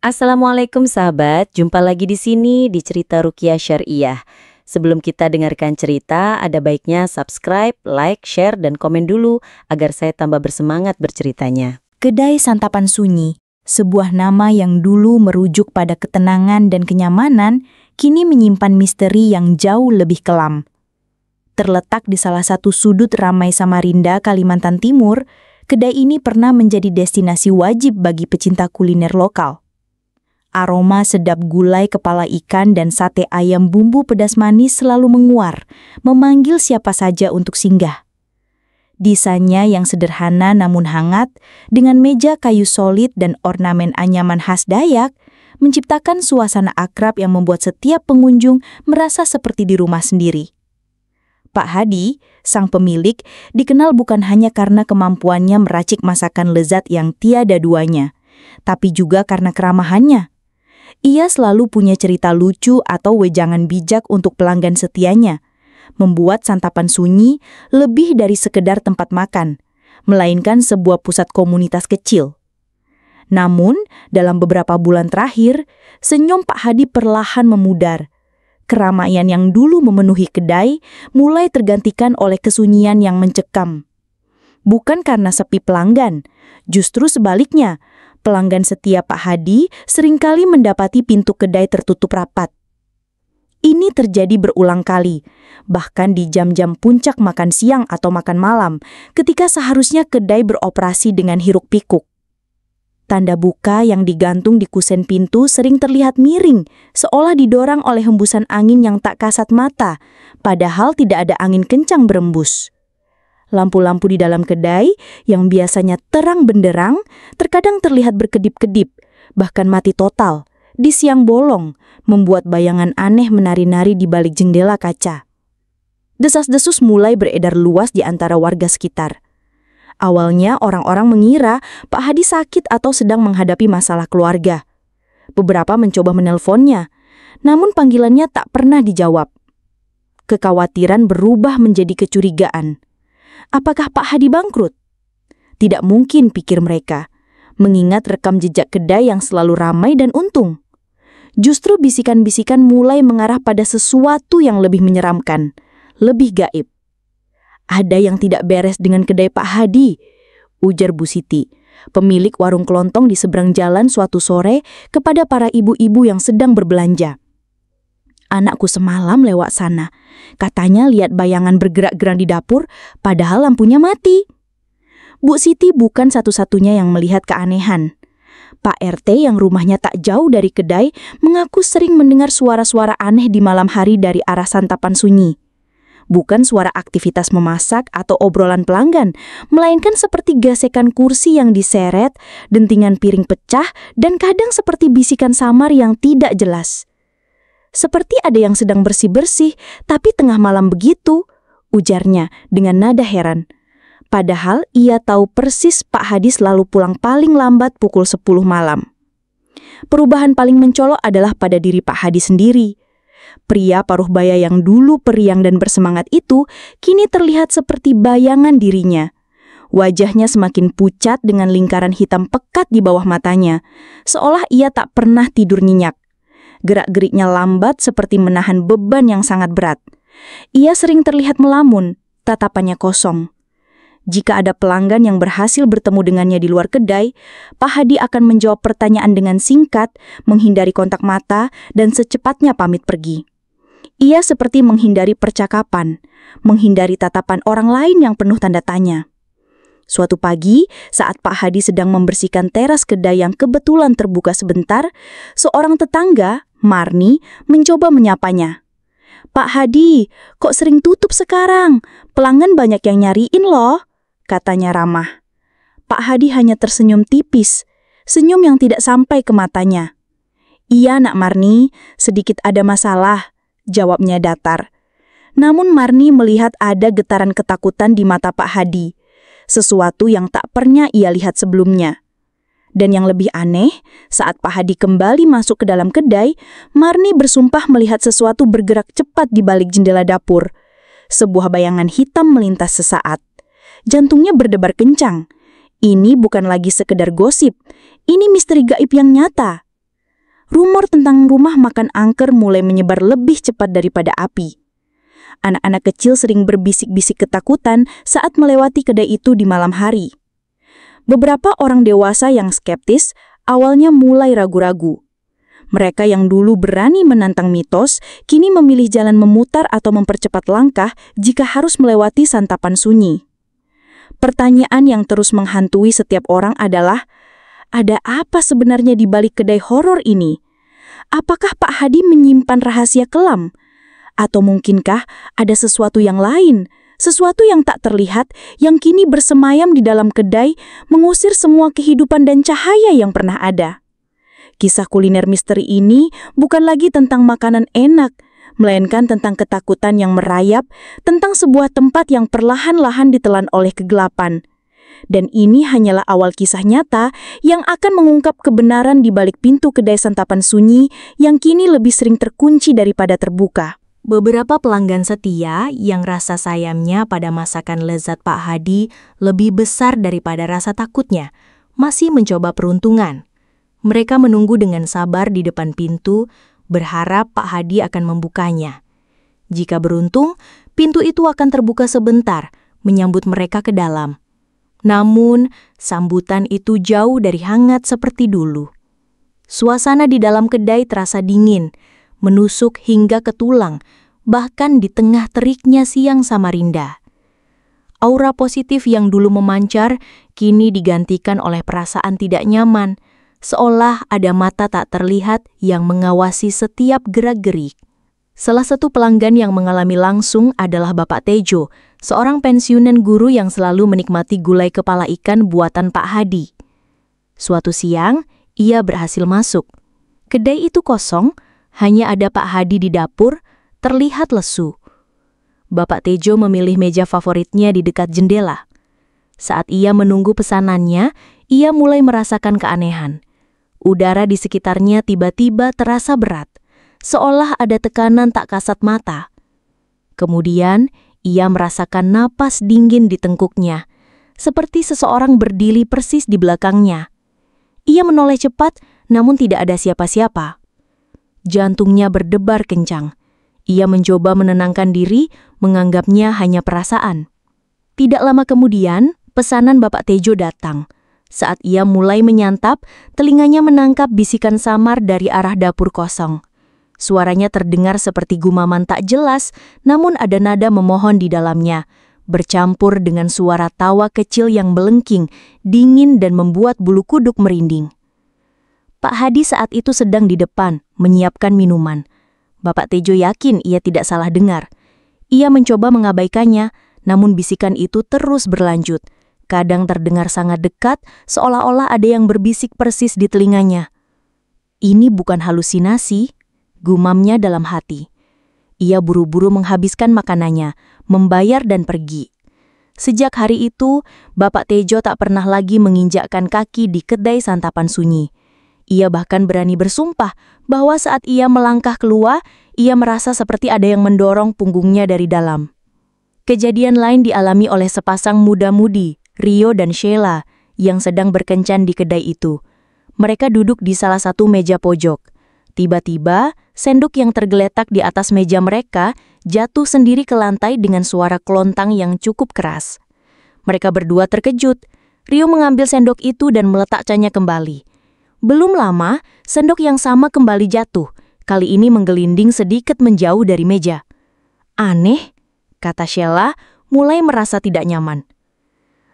Assalamualaikum sahabat, jumpa lagi di sini di Cerita Ruqyah Syariah. Sebelum kita dengarkan cerita, ada baiknya subscribe, like, share, dan komen dulu agar saya tambah bersemangat berceritanya. Kedai Santapan Sunyi, sebuah nama yang dulu merujuk pada ketenangan dan kenyamanan, kini menyimpan misteri yang jauh lebih kelam. Terletak di salah satu sudut ramai Samarinda, Kalimantan Timur, kedai ini pernah menjadi destinasi wajib bagi pecinta kuliner lokal. Aroma sedap gulai kepala ikan dan sate ayam bumbu pedas manis selalu menguar, memanggil siapa saja untuk singgah. Desainnya yang sederhana namun hangat, dengan meja kayu solid dan ornamen anyaman khas Dayak, menciptakan suasana akrab yang membuat setiap pengunjung merasa seperti di rumah sendiri. Pak Hadi, sang pemilik, dikenal bukan hanya karena kemampuannya meracik masakan lezat yang tiada duanya, tapi juga karena keramahannya. Ia selalu punya cerita lucu atau wejangan bijak untuk pelanggan setianya, membuat Santapan Sunyi lebih dari sekedar tempat makan, melainkan sebuah pusat komunitas kecil. Namun, dalam beberapa bulan terakhir, senyum Pak Hadi perlahan memudar. Keramaian yang dulu memenuhi kedai mulai tergantikan oleh kesunyian yang mencekam. Bukan karena sepi pelanggan, justru sebaliknya, pelanggan setia Pak Hadi seringkali mendapati pintu kedai tertutup rapat. Ini terjadi berulang kali, bahkan di jam-jam puncak makan siang atau makan malam, ketika seharusnya kedai beroperasi dengan hiruk-pikuk. Tanda buka yang digantung di kusen pintu sering terlihat miring, seolah didorong oleh hembusan angin yang tak kasat mata, padahal tidak ada angin kencang berembus. Lampu-lampu di dalam kedai yang biasanya terang benderang terkadang terlihat berkedip-kedip, bahkan mati total, di siang bolong, membuat bayangan aneh menari-nari di balik jendela kaca. Desas-desus mulai beredar luas di antara warga sekitar. Awalnya orang-orang mengira Pak Hadi sakit atau sedang menghadapi masalah keluarga. Beberapa mencoba menelponnya, namun panggilannya tak pernah dijawab. Kekhawatiran berubah menjadi kecurigaan. Apakah Pak Hadi bangkrut? Tidak mungkin, pikir mereka, mengingat rekam jejak kedai yang selalu ramai dan untung. Justru bisikan-bisikan mulai mengarah pada sesuatu yang lebih menyeramkan, lebih gaib. Ada yang tidak beres dengan kedai Pak Hadi, ujar Bu Siti, pemilik warung kelontong di seberang jalan suatu sore kepada para ibu-ibu yang sedang berbelanja. Anakku semalam lewat sana. Katanya lihat bayangan bergerak-gerak di dapur, padahal lampunya mati. Bu Siti bukan satu-satunya yang melihat keanehan. Pak RT yang rumahnya tak jauh dari kedai mengaku sering mendengar suara-suara aneh di malam hari dari arah Santapan Sunyi. Bukan suara aktivitas memasak atau obrolan pelanggan, melainkan seperti gesekan kursi yang diseret, dentingan piring pecah, dan kadang seperti bisikan samar yang tidak jelas. Seperti ada yang sedang bersih-bersih, tapi tengah malam begitu, ujarnya dengan nada heran. Padahal ia tahu persis Pak Hadi selalu pulang paling lambat pukul 10 malam. Perubahan paling mencolok adalah pada diri Pak Hadi sendiri. Pria paruh baya yang dulu periang dan bersemangat itu, kini terlihat seperti bayangan dirinya. Wajahnya semakin pucat dengan lingkaran hitam pekat di bawah matanya, seolah ia tak pernah tidur nyenyak. Gerak-geriknya lambat seperti menahan beban yang sangat berat. Ia sering terlihat melamun, tatapannya kosong. Jika ada pelanggan yang berhasil bertemu dengannya di luar kedai, Pak Hadi akan menjawab pertanyaan dengan singkat, menghindari kontak mata, dan secepatnya pamit pergi. Ia seperti menghindari percakapan, menghindari tatapan orang lain yang penuh tanda tanya. Suatu pagi, saat Pak Hadi sedang membersihkan teras kedai yang kebetulan terbuka sebentar, seorang tetangga, Marni, mencoba menyapanya. "Pak Hadi, kok sering tutup sekarang? Pelanggan banyak yang nyariin loh," katanya ramah. Pak Hadi hanya tersenyum tipis, senyum yang tidak sampai ke matanya. "Iya, Nak Marni, sedikit ada masalah," jawabnya datar. Namun Marni melihat ada getaran ketakutan di mata Pak Hadi, sesuatu yang tak pernah ia lihat sebelumnya. Dan yang lebih aneh, saat Pak Hadi kembali masuk ke dalam kedai, Marni bersumpah melihat sesuatu bergerak cepat di balik jendela dapur. Sebuah bayangan hitam melintas sesaat. Jantungnya berdebar kencang. Ini bukan lagi sekedar gosip, ini misteri gaib yang nyata. rumor tentang rumah makan angker mulai menyebar lebih cepat daripada api. Anak-anak kecil sering berbisik-bisik ketakutan saat melewati kedai itu di malam hari. Beberapa orang dewasa yang skeptis awalnya mulai ragu-ragu. Mereka yang dulu berani menantang mitos, kini memilih jalan memutar atau mempercepat langkah jika harus melewati santapan sunyi. Pertanyaan yang terus menghantui setiap orang adalah, ada apa sebenarnya di balik kedai horor ini? Apakah Pak Hadi menyimpan rahasia kelam? Atau mungkinkah ada sesuatu yang lain, sesuatu yang tak terlihat, yang kini bersemayam di dalam kedai, mengusir semua kehidupan dan cahaya yang pernah ada? Kisah kuliner misteri ini bukan lagi tentang makanan enak, melainkan tentang ketakutan yang merayap, tentang sebuah tempat yang perlahan-lahan ditelan oleh kegelapan. Dan ini hanyalah awal kisah nyata yang akan mengungkap kebenaran di balik pintu kedai santapan sunyi yang kini lebih sering terkunci daripada terbuka. Beberapa pelanggan setia yang rasa sayangnya pada masakan lezat Pak Hadi lebih besar daripada rasa takutnya, masih mencoba peruntungan. Mereka menunggu dengan sabar di depan pintu, berharap Pak Hadi akan membukanya. Jika beruntung, pintu itu akan terbuka sebentar, menyambut mereka ke dalam. Namun, sambutan itu jauh dari hangat seperti dulu. Suasana di dalam kedai terasa dingin, menusuk hingga ke tulang, bahkan di tengah teriknya siang Samarinda. Aura positif yang dulu memancar, kini digantikan oleh perasaan tidak nyaman, seolah ada mata tak terlihat yang mengawasi setiap gerak-gerik. Salah satu pelanggan yang mengalami langsung adalah Bapak Tejo, seorang pensiunan guru yang selalu menikmati gulai kepala ikan buatan Pak Hadi. Suatu siang, ia berhasil masuk. Kedai itu kosong, hanya ada Pak Hadi di dapur, terlihat lesu. Bapak Tejo memilih meja favoritnya di dekat jendela. Saat ia menunggu pesanannya, ia mulai merasakan keanehan. Udara di sekitarnya tiba-tiba terasa berat, seolah ada tekanan tak kasat mata. Kemudian, ia merasakan napas dingin di tengkuknya, seperti seseorang berdiri persis di belakangnya. Ia menoleh cepat, namun tidak ada siapa-siapa. Jantungnya berdebar kencang. Ia mencoba menenangkan diri, menganggapnya hanya perasaan. Tidak lama kemudian, pesanan Bapak Tejo datang. Saat ia mulai menyantap, telinganya menangkap bisikan samar dari arah dapur kosong. Suaranya terdengar seperti gumaman tak jelas, namun ada nada memohon di dalamnya, bercampur dengan suara tawa kecil yang melengking, dingin dan membuat bulu kuduk merinding. Pak Hadi saat itu sedang di depan, menyiapkan minuman. Bapak Tejo yakin ia tidak salah dengar. Ia mencoba mengabaikannya, namun bisikan itu terus berlanjut. Kadang terdengar sangat dekat, seolah-olah ada yang berbisik persis di telinganya. Ini bukan halusinasi, gumamnya dalam hati. Ia buru-buru menghabiskan makanannya, membayar dan pergi. Sejak hari itu, Bapak Tejo tak pernah lagi menginjakkan kaki di kedai santapan sunyi. Ia bahkan berani bersumpah bahwa saat ia melangkah keluar, ia merasa seperti ada yang mendorong punggungnya dari dalam. Kejadian lain dialami oleh sepasang muda-mudi, Rio dan Sheila, yang sedang berkencan di kedai itu. Mereka duduk di salah satu meja pojok. Tiba-tiba, sendok yang tergeletak di atas meja mereka jatuh sendiri ke lantai dengan suara kelontang yang cukup keras. Mereka berdua terkejut. Rio mengambil sendok itu dan meletakkannya kembali. Belum lama, sendok yang sama kembali jatuh, kali ini menggelinding sedikit menjauh dari meja. Aneh, kata Sheila, mulai merasa tidak nyaman.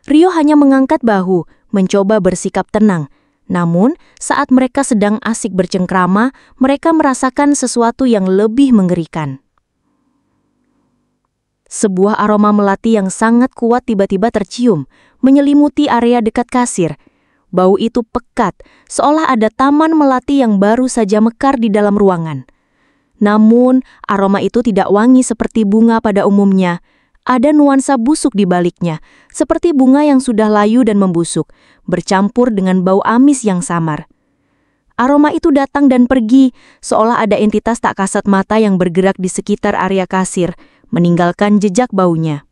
Rio hanya mengangkat bahu, mencoba bersikap tenang. Namun, saat mereka sedang asik bercengkrama, mereka merasakan sesuatu yang lebih mengerikan. Sebuah aroma melati yang sangat kuat tiba-tiba tercium, menyelimuti area dekat kasir. Bau itu pekat, seolah ada taman melati yang baru saja mekar di dalam ruangan. Namun, aroma itu tidak wangi seperti bunga pada umumnya. Ada nuansa busuk di baliknya, seperti bunga yang sudah layu dan membusuk, bercampur dengan bau amis yang samar. Aroma itu datang dan pergi, seolah ada entitas tak kasat mata yang bergerak di sekitar area kasir, meninggalkan jejak baunya.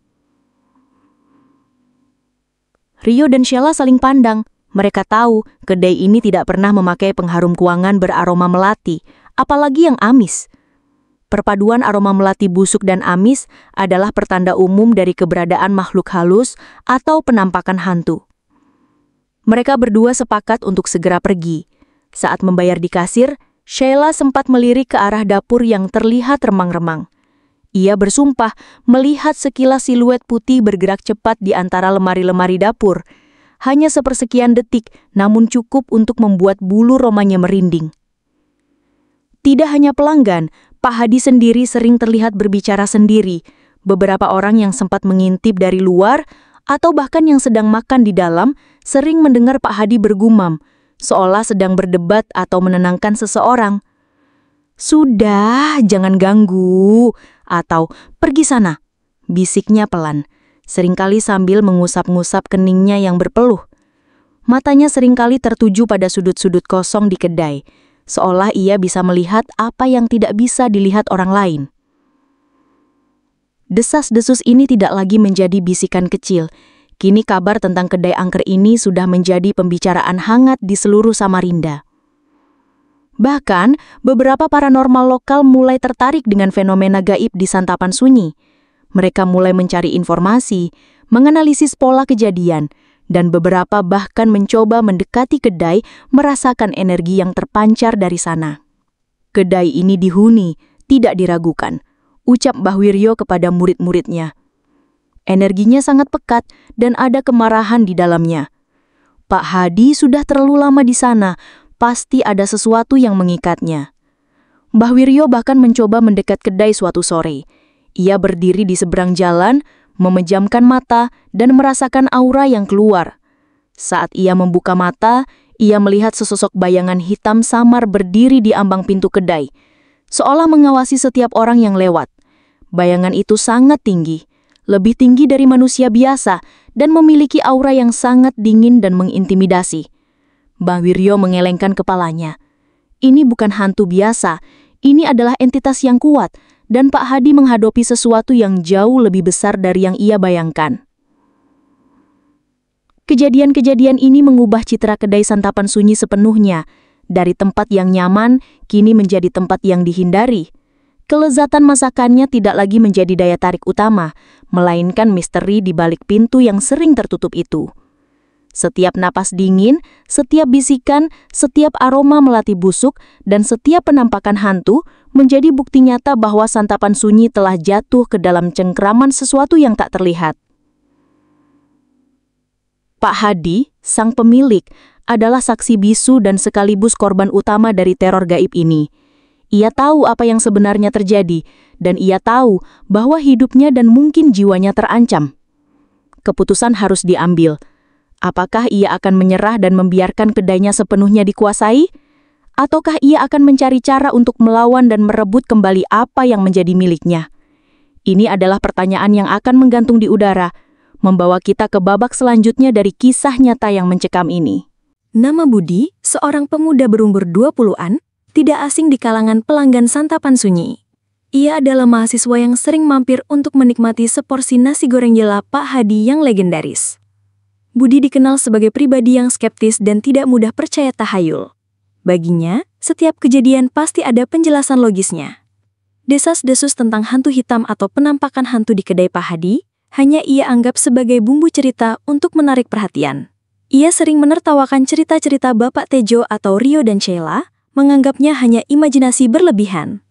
Rio dan Sheila saling pandang. Mereka tahu kedai ini tidak pernah memakai pengharum keuangan beraroma melati, apalagi yang amis. Perpaduan aroma melati busuk dan amis adalah pertanda umum dari keberadaan makhluk halus atau penampakan hantu. Mereka berdua sepakat untuk segera pergi. Saat membayar di kasir, Sheila sempat melirik ke arah dapur yang terlihat remang-remang. Ia bersumpah melihat sekilas siluet putih bergerak cepat di antara lemari-lemari dapur. Hanya sepersekian detik, namun cukup untuk membuat bulu romanya merinding. Tidak hanya pelanggan, Pak Hadi sendiri sering terlihat berbicara sendiri. Beberapa orang yang sempat mengintip dari luar, atau bahkan yang sedang makan di dalam, sering mendengar Pak Hadi bergumam, seolah sedang berdebat atau menenangkan seseorang. "Sudah, jangan ganggu," atau "pergi sana," bisiknya pelan, seringkali sambil mengusap-ngusap keningnya yang berpeluh. Matanya seringkali tertuju pada sudut-sudut kosong di kedai, seolah ia bisa melihat apa yang tidak bisa dilihat orang lain. Desas-desus ini tidak lagi menjadi bisikan kecil. Kini kabar tentang kedai angker ini sudah menjadi pembicaraan hangat di seluruh Samarinda. Bahkan, beberapa paranormal lokal mulai tertarik dengan fenomena gaib di Santapan Sunyi. Mereka mulai mencari informasi, menganalisis pola kejadian, dan beberapa bahkan mencoba mendekati kedai merasakan energi yang terpancar dari sana. "Kedai ini dihuni, tidak diragukan," ucap Mbah Wiryo kepada murid-muridnya. Energinya sangat pekat dan ada kemarahan di dalamnya. Pak Hadi sudah terlalu lama di sana, pasti ada sesuatu yang mengikatnya. Mbah Wiryo bahkan mencoba mendekat kedai suatu sore. Ia berdiri di seberang jalan, memejamkan mata dan merasakan aura yang keluar. Saat ia membuka mata, ia melihat sesosok bayangan hitam samar berdiri di ambang pintu kedai, seolah mengawasi setiap orang yang lewat. Bayangan itu sangat tinggi, lebih tinggi dari manusia biasa, dan memiliki aura yang sangat dingin dan mengintimidasi. Mbah Wiryo mengelengkan kepalanya. Ini bukan hantu biasa, ini adalah entitas yang kuat, dan Pak Hadi menghadapi sesuatu yang jauh lebih besar dari yang ia bayangkan. Kejadian-kejadian ini mengubah citra kedai Santapan Sunyi sepenuhnya. Dari tempat yang nyaman, kini menjadi tempat yang dihindari. Kelezatan masakannya tidak lagi menjadi daya tarik utama, melainkan misteri di balik pintu yang sering tertutup itu. Setiap napas dingin, setiap bisikan, setiap aroma melati busuk, dan setiap penampakan hantu menjadi bukti nyata bahwa Santapan Sunyi telah jatuh ke dalam cengkraman sesuatu yang tak terlihat. Pak Hadi, sang pemilik, adalah saksi bisu dan sekaligus korban utama dari teror gaib ini. Ia tahu apa yang sebenarnya terjadi, dan ia tahu bahwa hidupnya dan mungkin jiwanya terancam. Keputusan harus diambil. Apakah ia akan menyerah dan membiarkan kedainya sepenuhnya dikuasai? Ataukah ia akan mencari cara untuk melawan dan merebut kembali apa yang menjadi miliknya? Ini adalah pertanyaan yang akan menggantung di udara, membawa kita ke babak selanjutnya dari kisah nyata yang mencekam ini. Nama Budi, seorang pemuda berumur 20-an, tidak asing di kalangan pelanggan Santapan Sunyi. Ia adalah mahasiswa yang sering mampir untuk menikmati seporsi nasi goreng jela Pak Hadi yang legendaris. Budi dikenal sebagai pribadi yang skeptis dan tidak mudah percaya tahayul. Baginya, setiap kejadian pasti ada penjelasan logisnya. Desas-desus tentang hantu hitam atau penampakan hantu di kedai Pak Hadi hanya ia anggap sebagai bumbu cerita untuk menarik perhatian. Ia sering menertawakan cerita-cerita Bapak Tejo atau Rio dan Sheila, menganggapnya hanya imajinasi berlebihan.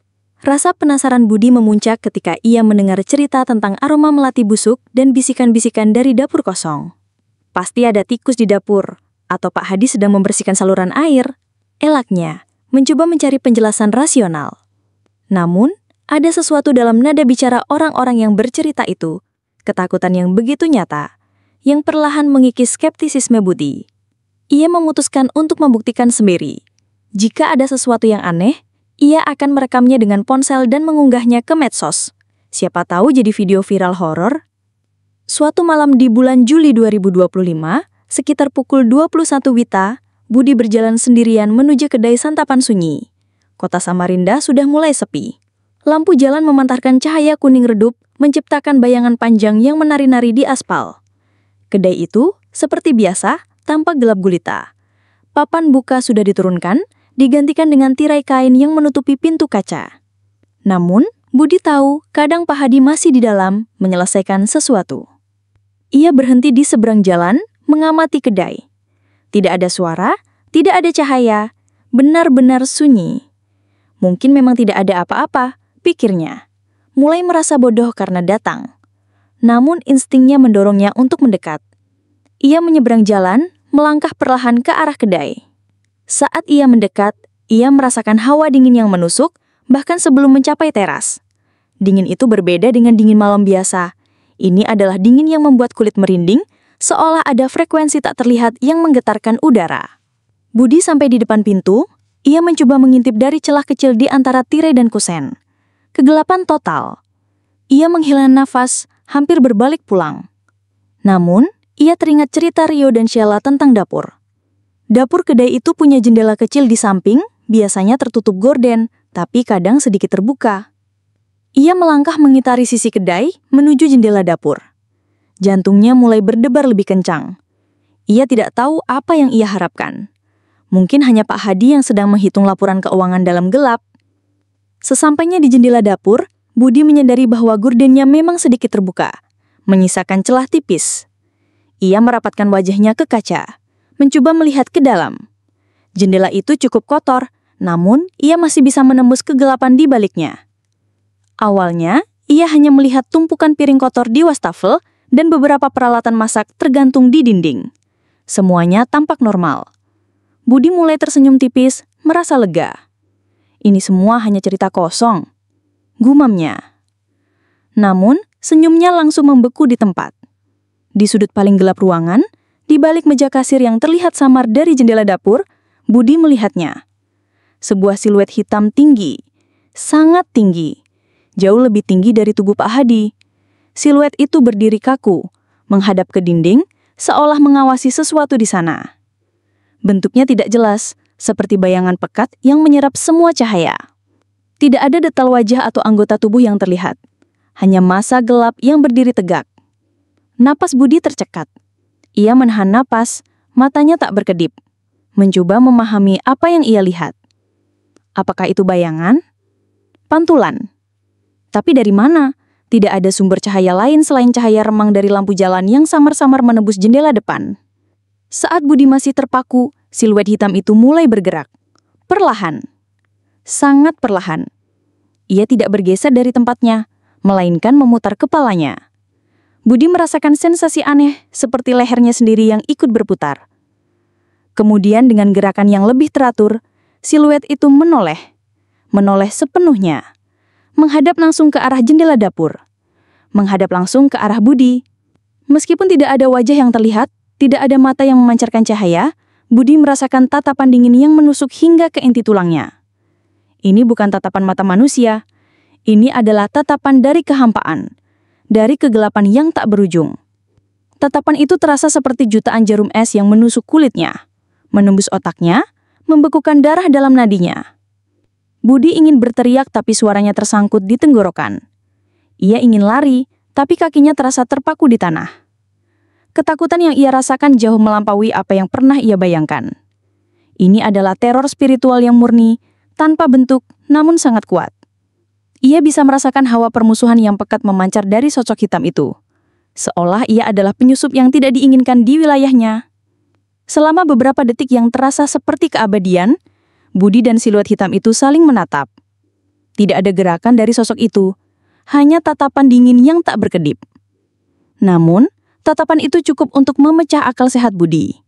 Rasa penasaran Budi memuncak ketika ia mendengar cerita tentang aroma melati busuk dan bisikan-bisikan dari dapur kosong. Pasti ada tikus di dapur, atau Pak Hadi sedang membersihkan saluran air. Elaknya, mencoba mencari penjelasan rasional. Namun, ada sesuatu dalam nada bicara orang-orang yang bercerita itu, ketakutan yang begitu nyata, yang perlahan mengikis skeptisisme Budi. Ia memutuskan untuk membuktikan sendiri. Jika ada sesuatu yang aneh, ia akan merekamnya dengan ponsel dan mengunggahnya ke medsos. Siapa tahu jadi video viral horor. Suatu malam di bulan Juli 2025, sekitar pukul 21 WITA, Budi berjalan sendirian menuju kedai Santapan Sunyi. Kota Samarinda sudah mulai sepi. Lampu jalan memantarkan cahaya kuning redup, menciptakan bayangan panjang yang menari-nari di aspal. Kedai itu, seperti biasa, tampak gelap gulita. Papan buka sudah diturunkan, digantikan dengan tirai kain yang menutupi pintu kaca. Namun, Budi tahu kadang Pak Hadi masih di dalam menyelesaikan sesuatu. Ia berhenti di seberang jalan, mengamati kedai. Tidak ada suara, tidak ada cahaya, benar-benar sunyi. Mungkin memang tidak ada apa-apa, pikirnya. Mulai merasa bodoh karena datang. Namun instingnya mendorongnya untuk mendekat. Ia menyeberang jalan, melangkah perlahan ke arah kedai. Saat ia mendekat, ia merasakan hawa dingin yang menusuk, bahkan sebelum mencapai teras. Dingin itu berbeda dengan dingin malam biasa. Ini adalah dingin yang membuat kulit merinding, seolah ada frekuensi tak terlihat yang menggetarkan udara. Budi sampai di depan pintu, ia mencoba mengintip dari celah kecil di antara tirai dan kusen. Kegelapan total. Ia menghela nafas, hampir berbalik pulang. Namun, ia teringat cerita Rio dan Sheila tentang dapur. Dapur kedai itu punya jendela kecil di samping, biasanya tertutup gorden, tapi kadang sedikit terbuka. Ia melangkah mengitari sisi kedai, menuju jendela dapur. Jantungnya mulai berdebar lebih kencang. Ia tidak tahu apa yang ia harapkan. Mungkin hanya Pak Hadi yang sedang menghitung laporan keuangan dalam gelap. Sesampainya di jendela dapur, Budi menyadari bahwa gordennya memang sedikit terbuka, menyisakan celah tipis. Ia merapatkan wajahnya ke kaca, mencoba melihat ke dalam. Jendela itu cukup kotor, namun ia masih bisa menembus kegelapan di baliknya. Awalnya, ia hanya melihat tumpukan piring kotor di wastafel dan beberapa peralatan masak tergantung di dinding. Semuanya tampak normal. Budi mulai tersenyum tipis, merasa lega. Ini semua hanya cerita kosong, gumamnya. Namun, senyumnya langsung membeku di tempat. Di sudut paling gelap ruangan, di balik meja kasir yang terlihat samar dari jendela dapur, Budi melihatnya. Sebuah siluet hitam tinggi, sangat tinggi. Jauh lebih tinggi dari tubuh Pak Hadi. Siluet itu berdiri kaku, menghadap ke dinding, seolah mengawasi sesuatu di sana. Bentuknya tidak jelas, seperti bayangan pekat yang menyerap semua cahaya. Tidak ada detail wajah atau anggota tubuh yang terlihat. Hanya massa gelap yang berdiri tegak. Napas Budi tercekat. Ia menahan napas, matanya tak berkedip. Mencoba memahami apa yang ia lihat. Apakah itu bayangan? Pantulan? Tapi dari mana? Tidak ada sumber cahaya lain selain cahaya remang dari lampu jalan yang samar-samar menembus jendela depan. Saat Budi masih terpaku, siluet hitam itu mulai bergerak. Perlahan. Sangat perlahan. Ia tidak bergeser dari tempatnya, melainkan memutar kepalanya. Budi merasakan sensasi aneh seperti lehernya sendiri yang ikut berputar. Kemudian dengan gerakan yang lebih teratur, siluet itu menoleh. Menoleh sepenuhnya. Menghadap langsung ke arah jendela dapur. Menghadap langsung ke arah Budi. Meskipun tidak ada wajah yang terlihat, tidak ada mata yang memancarkan cahaya, Budi merasakan tatapan dingin yang menusuk hingga ke inti tulangnya. Ini bukan tatapan mata manusia. Ini adalah tatapan dari kehampaan. Dari kegelapan yang tak berujung. Tatapan itu terasa seperti jutaan jarum es yang menusuk kulitnya. Menembus otaknya, membekukan darah dalam nadinya. Budi ingin berteriak tapi suaranya tersangkut di tenggorokan. Ia ingin lari, tapi kakinya terasa terpaku di tanah. Ketakutan yang ia rasakan jauh melampaui apa yang pernah ia bayangkan. Ini adalah teror spiritual yang murni, tanpa bentuk, namun sangat kuat. Ia bisa merasakan hawa permusuhan yang pekat memancar dari sosok hitam itu. Seolah ia adalah penyusup yang tidak diinginkan di wilayahnya. Selama beberapa detik yang terasa seperti keabadian, Budi dan siluet hitam itu saling menatap. Tidak ada gerakan dari sosok itu, hanya tatapan dingin yang tak berkedip. Namun, tatapan itu cukup untuk memecah akal sehat Budi.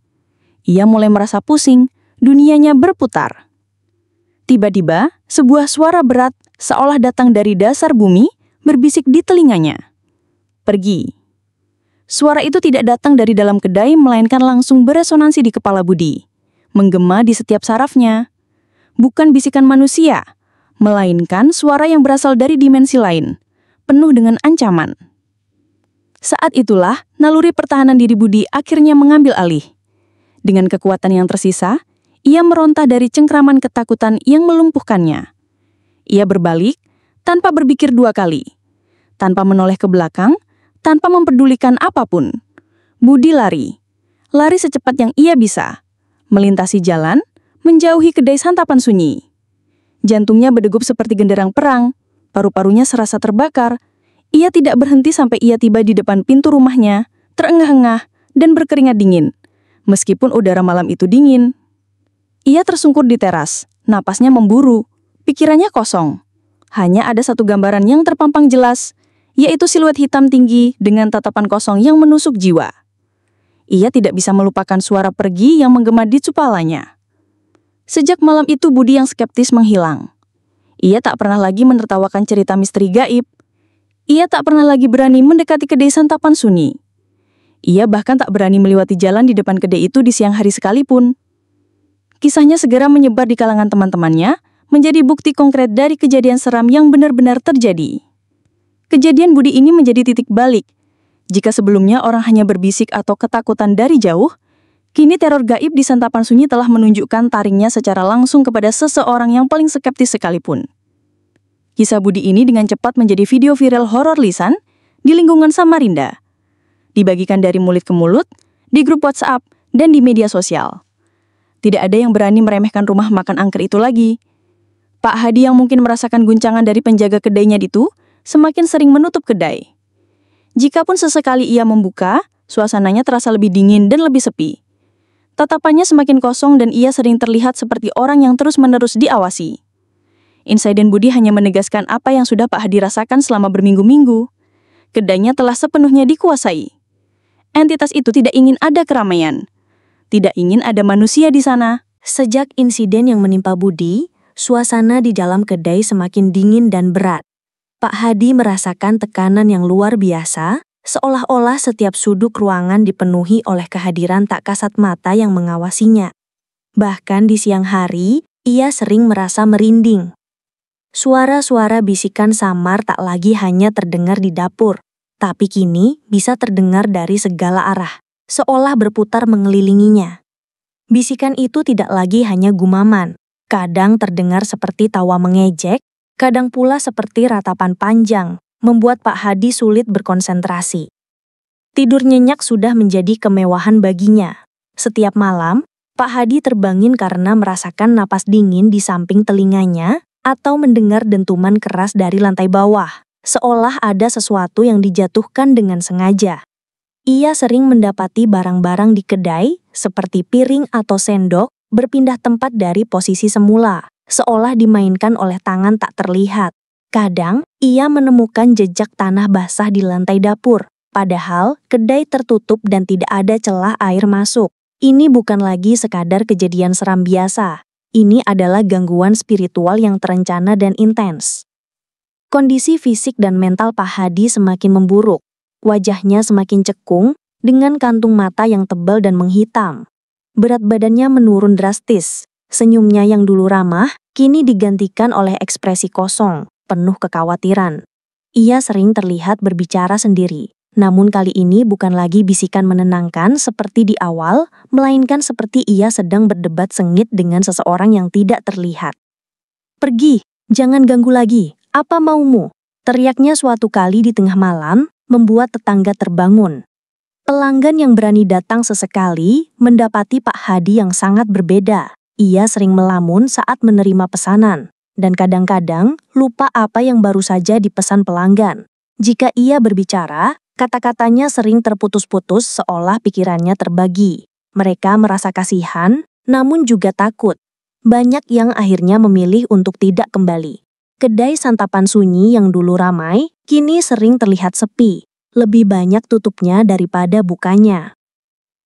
Ia mulai merasa pusing, dunianya berputar. Tiba-tiba, sebuah suara berat seolah datang dari dasar bumi, berbisik di telinganya. Pergi. Suara itu tidak datang dari dalam kedai, melainkan langsung beresonansi di kepala Budi. Menggema di setiap sarafnya. Bukan bisikan manusia, melainkan suara yang berasal dari dimensi lain, penuh dengan ancaman. Saat itulah, naluri pertahanan diri Budi akhirnya mengambil alih. Dengan kekuatan yang tersisa, ia merontah dari cengkraman ketakutan yang melumpuhkannya. Ia berbalik, tanpa berpikir dua kali. Tanpa menoleh ke belakang, tanpa memperdulikan apapun. Budi lari. lari secepat yang ia bisa, melintasi jalan, menjauhi kedai santapan sunyi. Jantungnya berdegup seperti genderang perang, paru-parunya serasa terbakar. Ia tidak berhenti sampai ia tiba di depan pintu rumahnya, terengah-engah dan berkeringat dingin. Meskipun udara malam itu dingin, ia tersungkur di teras, napasnya memburu, pikirannya kosong. Hanya ada satu gambaran yang terpampang jelas, yaitu siluet hitam tinggi dengan tatapan kosong yang menusuk jiwa. Ia tidak bisa melupakan suara pergi yang menggema di kepalanya. Sejak malam itu Budi yang skeptis menghilang. Ia tak pernah lagi menertawakan cerita misteri gaib. Ia tak pernah lagi berani mendekati kedai santapan sunyi. Ia bahkan tak berani melewati jalan di depan kedai itu di siang hari sekalipun. Kisahnya segera menyebar di kalangan teman-temannya, menjadi bukti konkret dari kejadian seram yang benar-benar terjadi. Kejadian Budi ini menjadi titik balik. Jika sebelumnya orang hanya berbisik atau ketakutan dari jauh, kini teror gaib di santapan sunyi telah menunjukkan taringnya secara langsung kepada seseorang yang paling skeptis sekalipun. Kisah Budi ini dengan cepat menjadi video viral horor lisan di lingkungan Samarinda. Dibagikan dari mulut ke mulut, di grup WhatsApp, dan di media sosial. Tidak ada yang berani meremehkan rumah makan angker itu lagi. Pak Hadi yang mungkin merasakan guncangan dari penjaga kedainya itu, semakin sering menutup kedai. Jikapun sesekali ia membuka, suasananya terasa lebih dingin dan lebih sepi. Tatapannya semakin kosong dan ia sering terlihat seperti orang yang terus-menerus diawasi. Insiden Budi hanya menegaskan apa yang sudah Pak Hadi rasakan selama berminggu-minggu. Kedainya telah sepenuhnya dikuasai. Entitas itu tidak ingin ada keramaian. Tidak ingin ada manusia di sana. Sejak insiden yang menimpa Budi, suasana di dalam kedai semakin dingin dan berat. Pak Hadi merasakan tekanan yang luar biasa, seolah-olah setiap sudut ruangan dipenuhi oleh kehadiran tak kasat mata yang mengawasinya. Bahkan di siang hari, ia sering merasa merinding. Suara-suara bisikan samar tak lagi hanya terdengar di dapur, tapi kini bisa terdengar dari segala arah, seolah berputar mengelilinginya. Bisikan itu tidak lagi hanya gumaman, kadang terdengar seperti tawa mengejek, kadang pula seperti ratapan panjang, membuat Pak Hadi sulit berkonsentrasi. Tidur nyenyak sudah menjadi kemewahan baginya. Setiap malam, Pak Hadi terbangin karena merasakan napas dingin di samping telinganya atau mendengar dentuman keras dari lantai bawah, seolah ada sesuatu yang dijatuhkan dengan sengaja. Ia sering mendapati barang-barang di kedai, seperti piring atau sendok, berpindah tempat dari posisi semula, seolah dimainkan oleh tangan tak terlihat. Kadang, ia menemukan jejak tanah basah di lantai dapur, padahal kedai tertutup dan tidak ada celah air masuk. Ini bukan lagi sekadar kejadian seram biasa. Ini adalah gangguan spiritual yang terencana dan intens. Kondisi fisik dan mental Pak Hadi semakin memburuk. Wajahnya semakin cekung, dengan kantung mata yang tebal dan menghitam. Berat badannya menurun drastis. Senyumnya yang dulu ramah, kini digantikan oleh ekspresi kosong, penuh kekhawatiran. Ia sering terlihat berbicara sendiri. Namun kali ini bukan lagi bisikan menenangkan seperti di awal, melainkan seperti ia sedang berdebat sengit dengan seseorang yang tidak terlihat. "Pergi, jangan ganggu lagi, apa maumu?" teriaknya suatu kali di tengah malam, membuat tetangga terbangun. Pelanggan yang berani datang sesekali mendapati Pak Hadi yang sangat berbeda. Ia sering melamun saat menerima pesanan, dan kadang-kadang lupa apa yang baru saja dipesan pelanggan. Jika ia berbicara, kata-katanya sering terputus-putus seolah pikirannya terbagi. Mereka merasa kasihan, namun juga takut. Banyak yang akhirnya memilih untuk tidak kembali. Kedai santapan sunyi yang dulu ramai, kini sering terlihat sepi. Lebih banyak tutupnya daripada bukanya.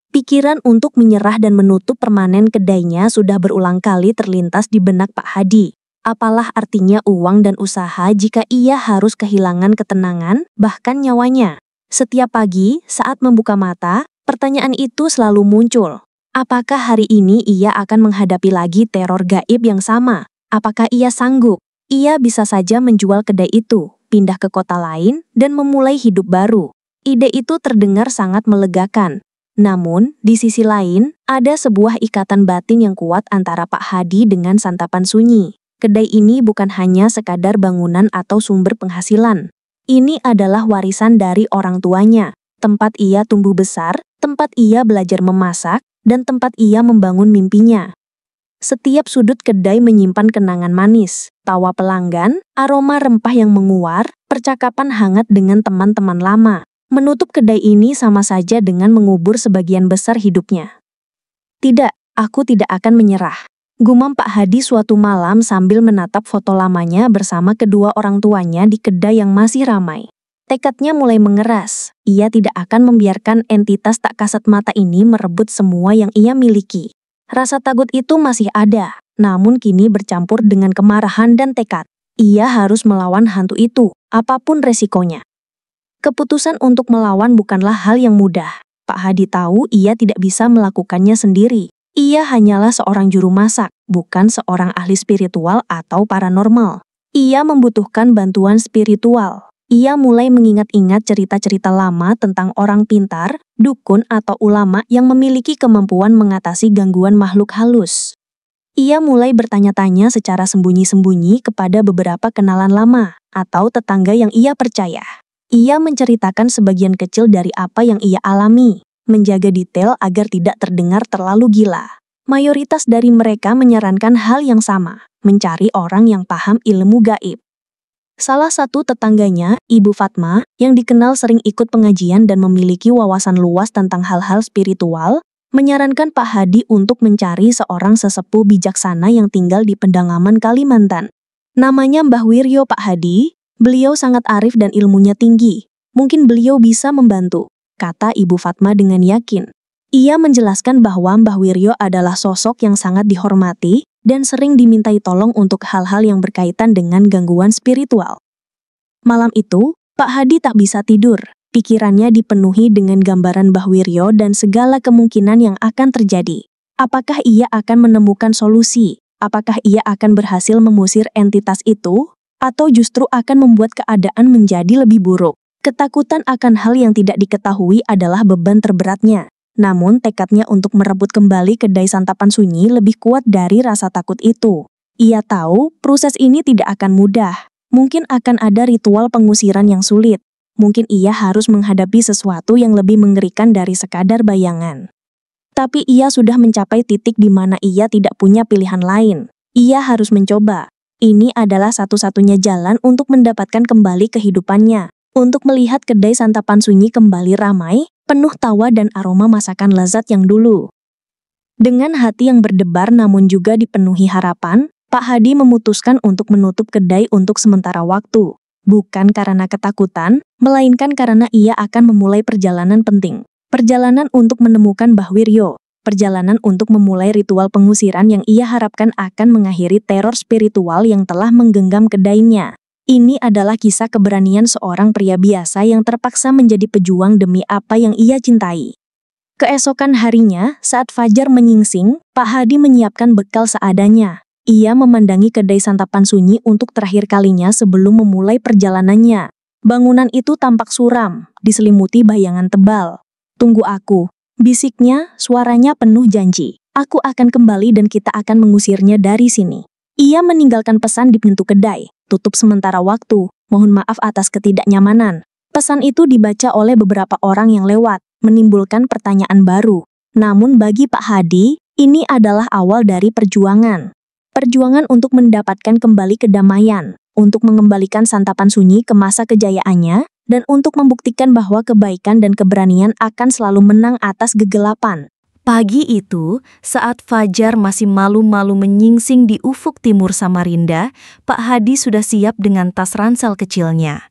Pikiran untuk menyerah dan menutup permanen kedainya sudah berulang kali terlintas di benak Pak Hadi. Apalah artinya uang dan usaha jika ia harus kehilangan ketenangan, bahkan nyawanya? Setiap pagi, saat membuka mata, pertanyaan itu selalu muncul. Apakah hari ini ia akan menghadapi lagi teror gaib yang sama? Apakah ia sanggup? Ia bisa saja menjual kedai itu, pindah ke kota lain, dan memulai hidup baru. Ide itu terdengar sangat melegakan. Namun, di sisi lain, ada sebuah ikatan batin yang kuat antara Pak Hadi dengan santapan sunyi. Kedai ini bukan hanya sekadar bangunan atau sumber penghasilan. Ini adalah warisan dari orang tuanya, tempat ia tumbuh besar, tempat ia belajar memasak, dan tempat ia membangun mimpinya. Setiap sudut kedai menyimpan kenangan manis, tawa pelanggan, aroma rempah yang menguar, percakapan hangat dengan teman-teman lama. Menutup kedai ini sama saja dengan mengubur sebagian besar hidupnya. Tidak, aku tidak akan menyerah. Gumam Pak Hadi suatu malam sambil menatap foto lamanya bersama kedua orang tuanya di kedai yang masih ramai. Tekadnya mulai mengeras. Ia tidak akan membiarkan entitas tak kasat mata ini merebut semua yang ia miliki. Rasa takut itu masih ada, namun kini bercampur dengan kemarahan dan tekad. Ia harus melawan hantu itu, apapun resikonya. Keputusan untuk melawan bukanlah hal yang mudah. Pak Hadi tahu ia tidak bisa melakukannya sendiri. Ia hanyalah seorang juru masak, bukan seorang ahli spiritual atau paranormal. Ia membutuhkan bantuan spiritual. Ia mulai mengingat-ingat cerita-cerita lama tentang orang pintar, dukun atau ulama yang memiliki kemampuan mengatasi gangguan makhluk halus. Ia mulai bertanya-tanya secara sembunyi-sembunyi kepada beberapa kenalan lama atau tetangga yang ia percaya. Ia menceritakan sebagian kecil dari apa yang ia alami, menjaga detail agar tidak terdengar terlalu gila. Mayoritas dari mereka menyarankan hal yang sama, mencari orang yang paham ilmu gaib. Salah satu tetangganya, Ibu Fatma, yang dikenal sering ikut pengajian dan memiliki wawasan luas tentang hal-hal spiritual, menyarankan Pak Hadi untuk mencari seorang sesepuh bijaksana yang tinggal di pedalaman Kalimantan. Namanya Mbah Wiryo Pak Hadi, beliau sangat arif dan ilmunya tinggi. Mungkin beliau bisa membantu, kata Ibu Fatma dengan yakin. Ia menjelaskan bahwa Mbah Wiryo adalah sosok yang sangat dihormati dan sering dimintai tolong untuk hal-hal yang berkaitan dengan gangguan spiritual. Malam itu, Pak Hadi tak bisa tidur. Pikirannya dipenuhi dengan gambaran Mbah Wiryo dan segala kemungkinan yang akan terjadi. Apakah ia akan menemukan solusi? Apakah ia akan berhasil mengusir entitas itu? Atau justru akan membuat keadaan menjadi lebih buruk? Ketakutan akan hal yang tidak diketahui adalah beban terberatnya. Namun tekadnya untuk merebut kembali kedai santapan sunyi lebih kuat dari rasa takut itu. Ia tahu proses ini tidak akan mudah. Mungkin akan ada ritual pengusiran yang sulit. Mungkin ia harus menghadapi sesuatu yang lebih mengerikan dari sekadar bayangan. Tapi ia sudah mencapai titik di mana ia tidak punya pilihan lain. Ia harus mencoba. Ini adalah satu-satunya jalan untuk mendapatkan kembali kehidupannya. Untuk melihat kedai santapan sunyi kembali ramai, penuh tawa dan aroma masakan lezat yang dulu. Dengan hati yang berdebar namun juga dipenuhi harapan, Pak Hadi memutuskan untuk menutup kedai untuk sementara waktu. Bukan karena ketakutan, melainkan karena ia akan memulai perjalanan penting. Perjalanan untuk menemukan Mbah Wiryo. Perjalanan untuk memulai ritual pengusiran yang ia harapkan akan mengakhiri teror spiritual yang telah menggenggam kedainya. Ini adalah kisah keberanian seorang pria biasa yang terpaksa menjadi pejuang demi apa yang ia cintai. Keesokan harinya, saat fajar menyingsing, Pak Hadi menyiapkan bekal seadanya. Ia memandangi kedai santapan sunyi untuk terakhir kalinya sebelum memulai perjalanannya. Bangunan itu tampak suram, diselimuti bayangan tebal. "Tunggu aku," bisiknya, suaranya penuh janji. "Aku akan kembali dan kita akan mengusirnya dari sini." Ia meninggalkan pesan di pintu kedai. "Tutup sementara waktu, mohon maaf atas ketidaknyamanan." Pesan itu dibaca oleh beberapa orang yang lewat, menimbulkan pertanyaan baru. Namun bagi Pak Hadi, ini adalah awal dari perjuangan. Perjuangan untuk mendapatkan kembali kedamaian, untuk mengembalikan santapan sunyi ke masa kejayaannya, dan untuk membuktikan bahwa kebaikan dan keberanian akan selalu menang atas kegelapan. Pagi itu, saat fajar masih malu-malu menyingsing di ufuk timur Samarinda, Pak Hadi sudah siap dengan tas ransel kecilnya.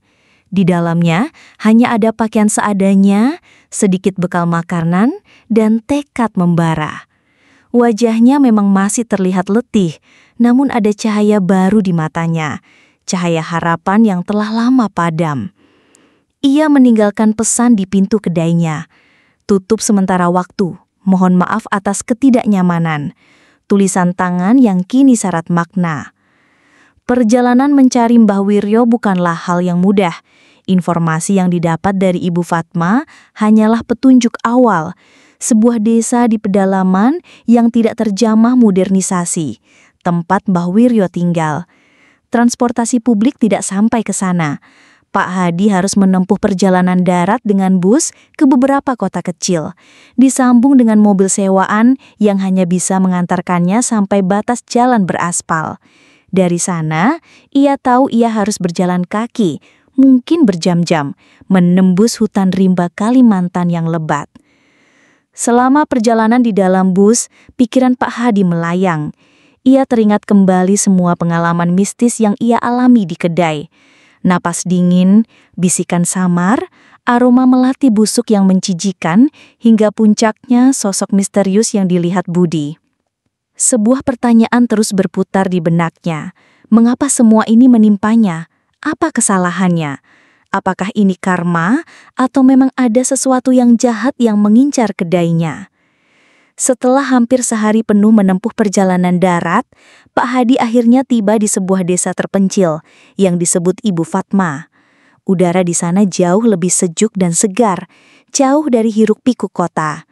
Di dalamnya hanya ada pakaian seadanya, sedikit bekal makanan, dan tekad membara. Wajahnya memang masih terlihat letih, namun ada cahaya baru di matanya, cahaya harapan yang telah lama padam. Ia meninggalkan pesan di pintu kedainya. "Tutup sementara waktu. Mohon maaf atas ketidaknyamanan." Tulisan tangan yang kini syarat makna. Perjalanan mencari Mbah Wiryo bukanlah hal yang mudah. Informasi yang didapat dari Ibu Fatma hanyalah petunjuk awal. Sebuah desa di pedalaman yang tidak terjamah modernisasi. Tempat Mbah Wiryo tinggal. Transportasi publik tidak sampai ke sana. Pak Hadi harus menempuh perjalanan darat dengan bus ke beberapa kota kecil, disambung dengan mobil sewaan yang hanya bisa mengantarkannya sampai batas jalan beraspal. Dari sana, ia tahu ia harus berjalan kaki, mungkin berjam-jam, menembus hutan rimba Kalimantan yang lebat. Selama perjalanan di dalam bus, pikiran Pak Hadi melayang. Ia teringat kembali semua pengalaman mistis yang ia alami di kedai. Napas dingin, bisikan samar, aroma melati busuk yang mencijikan, hingga puncaknya sosok misterius yang dilihat Budi. Sebuah pertanyaan terus berputar di benaknya. Mengapa semua ini menimpanya? Apa kesalahannya? Apakah ini karma, atau memang ada sesuatu yang jahat yang mengincar kedainya? Setelah hampir sehari penuh menempuh perjalanan darat, Pak Hadi akhirnya tiba di sebuah desa terpencil yang disebut Ibu Fatma. Udara di sana jauh lebih sejuk dan segar, jauh dari hiruk-pikuk kota.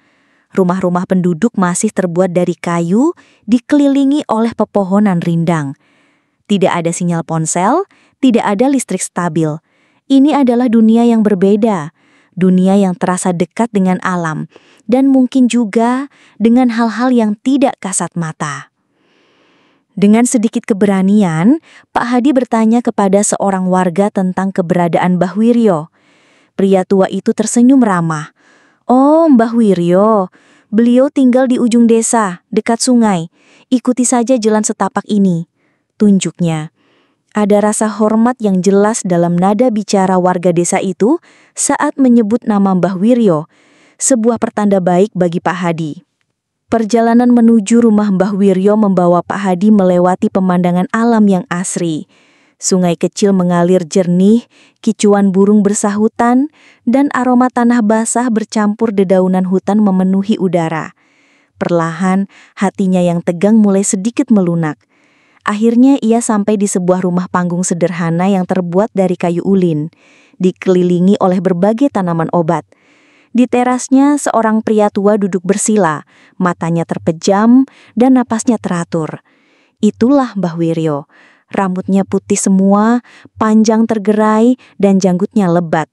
Rumah-rumah penduduk masih terbuat dari kayu, dikelilingi oleh pepohonan rindang. Tidak ada sinyal ponsel, tidak ada listrik stabil. Ini adalah dunia yang berbeda. Dunia yang terasa dekat dengan alam, dan mungkin juga dengan hal-hal yang tidak kasat mata. Dengan sedikit keberanian, Pak Hadi bertanya kepada seorang warga tentang keberadaan Mbah Wiryo. Pria tua itu tersenyum ramah. "Oh, Mbah Wiryo, beliau tinggal di ujung desa, dekat sungai. Ikuti saja jalan setapak ini," tunjuknya. Ada rasa hormat yang jelas dalam nada bicara warga desa itu saat menyebut nama Mbah Wiryo, sebuah pertanda baik bagi Pak Hadi. Perjalanan menuju rumah Mbah Wiryo membawa Pak Hadi melewati pemandangan alam yang asri. Sungai kecil mengalir jernih, kicauan burung bersahutan, dan aroma tanah basah bercampur dedaunan hutan memenuhi udara. Perlahan, hatinya yang tegang mulai sedikit melunak. Akhirnya ia sampai di sebuah rumah panggung sederhana yang terbuat dari kayu ulin, dikelilingi oleh berbagai tanaman obat. Di terasnya seorang pria tua duduk bersila, matanya terpejam dan napasnya teratur. Itulah Mbah Wiryo. Rambutnya putih semua, panjang tergerai dan janggutnya lebat.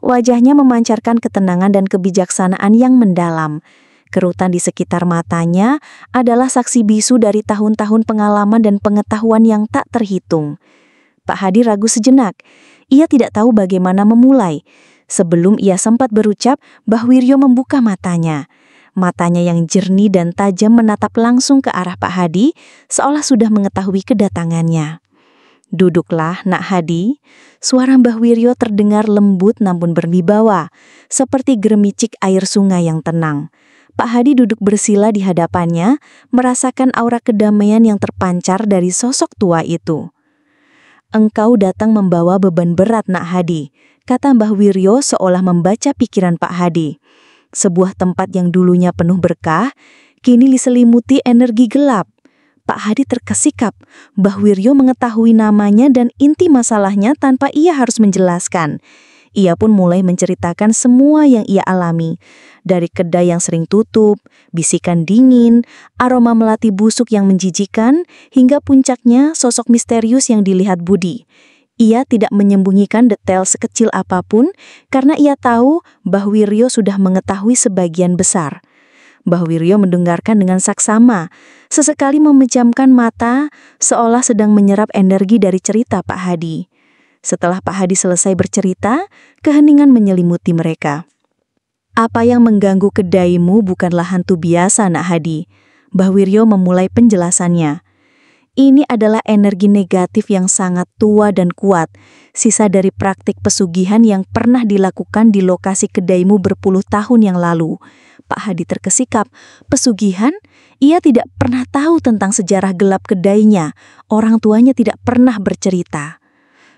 Wajahnya memancarkan ketenangan dan kebijaksanaan yang mendalam. Kerutan di sekitar matanya adalah saksi bisu dari tahun-tahun pengalaman dan pengetahuan yang tak terhitung. Pak Hadi ragu sejenak. Ia tidak tahu bagaimana memulai. Sebelum ia sempat berucap, Mbah Wiryo membuka matanya. Matanya yang jernih dan tajam menatap langsung ke arah Pak Hadi, seolah sudah mengetahui kedatangannya. "Duduklah, Nak Hadi." Suara Mbah Wiryo terdengar lembut namun berwibawa, seperti geremicik air sungai yang tenang. Pak Hadi duduk bersila di hadapannya, merasakan aura kedamaian yang terpancar dari sosok tua itu. "Engkau datang membawa beban berat, Nak Hadi," kata Mbah Wiryo seolah membaca pikiran Pak Hadi. Sebuah tempat yang dulunya penuh berkah, kini diselimuti energi gelap. Pak Hadi terkesikap. Mbah Wiryo mengetahui namanya dan inti masalahnya tanpa ia harus menjelaskan. Ia pun mulai menceritakan semua yang ia alami. Dari kedai yang sering tutup, bisikan dingin, aroma melati busuk yang menjijikan, hingga puncaknya sosok misterius yang dilihat Budi. Ia tidak menyembunyikan detail sekecil apapun karena ia tahu Mbah Wiryo sudah mengetahui sebagian besar. Mbah Wiryo mendengarkan dengan saksama, sesekali memejamkan mata seolah sedang menyerap energi dari cerita Pak Hadi. Setelah Pak Hadi selesai bercerita, keheningan menyelimuti mereka. "Apa yang mengganggu kedaimu bukanlah hantu biasa, Nak Hadi." Mbah Wiryo memulai penjelasannya. "Ini adalah energi negatif yang sangat tua dan kuat, sisa dari praktik pesugihan yang pernah dilakukan di lokasi kedaimu berpuluh tahun yang lalu." Pak Hadi terkesikap. Pesugihan? Ia tidak pernah tahu tentang sejarah gelap kedainya. Orang tuanya tidak pernah bercerita.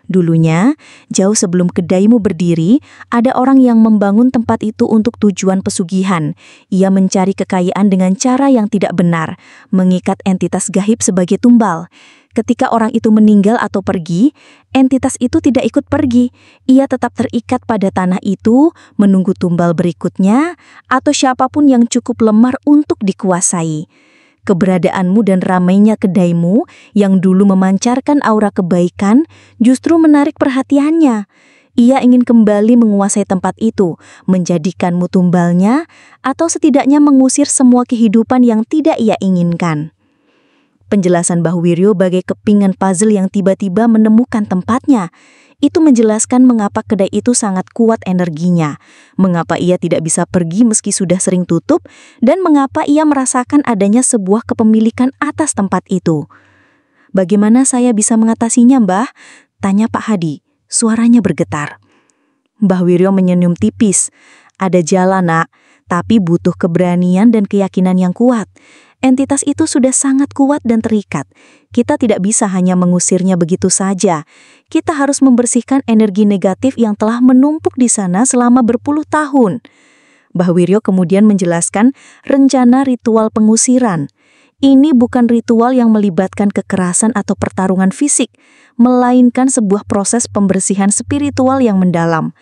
Dulunya, jauh sebelum kedaimu berdiri, ada orang yang membangun tempat itu untuk tujuan pesugihan. Ia mencari kekayaan dengan cara yang tidak benar, mengikat entitas gaib sebagai tumbal. Ketika orang itu meninggal atau pergi, entitas itu tidak ikut pergi. Ia tetap terikat pada tanah itu, menunggu tumbal berikutnya, atau siapapun yang cukup lemah untuk dikuasai. Keberadaanmu dan ramainya kedaimu yang dulu memancarkan aura kebaikan justru menarik perhatiannya. Ia ingin kembali menguasai tempat itu, menjadikanmu tumbalnya, atau setidaknya mengusir semua kehidupan yang tidak ia inginkan. Penjelasan Mbah Wiryo bagai kepingan puzzle yang tiba-tiba menemukan tempatnya. Itu menjelaskan mengapa kedai itu sangat kuat energinya, mengapa ia tidak bisa pergi meski sudah sering tutup, dan mengapa ia merasakan adanya sebuah kepemilikan atas tempat itu. "Bagaimana saya bisa mengatasinya, Mbah?" tanya Pak Hadi. Suaranya bergetar. Mbah Wiryo menyenyum tipis. "Ada jalan, Nak, tapi butuh keberanian dan keyakinan yang kuat. Entitas itu sudah sangat kuat dan terikat. Kita tidak bisa hanya mengusirnya begitu saja. Kita harus membersihkan energi negatif yang telah menumpuk di sana selama berpuluh tahun." Mbah Wiryo kemudian menjelaskan rencana ritual pengusiran. Ini bukan ritual yang melibatkan kekerasan atau pertarungan fisik, melainkan sebuah proses pembersihan spiritual yang mendalam.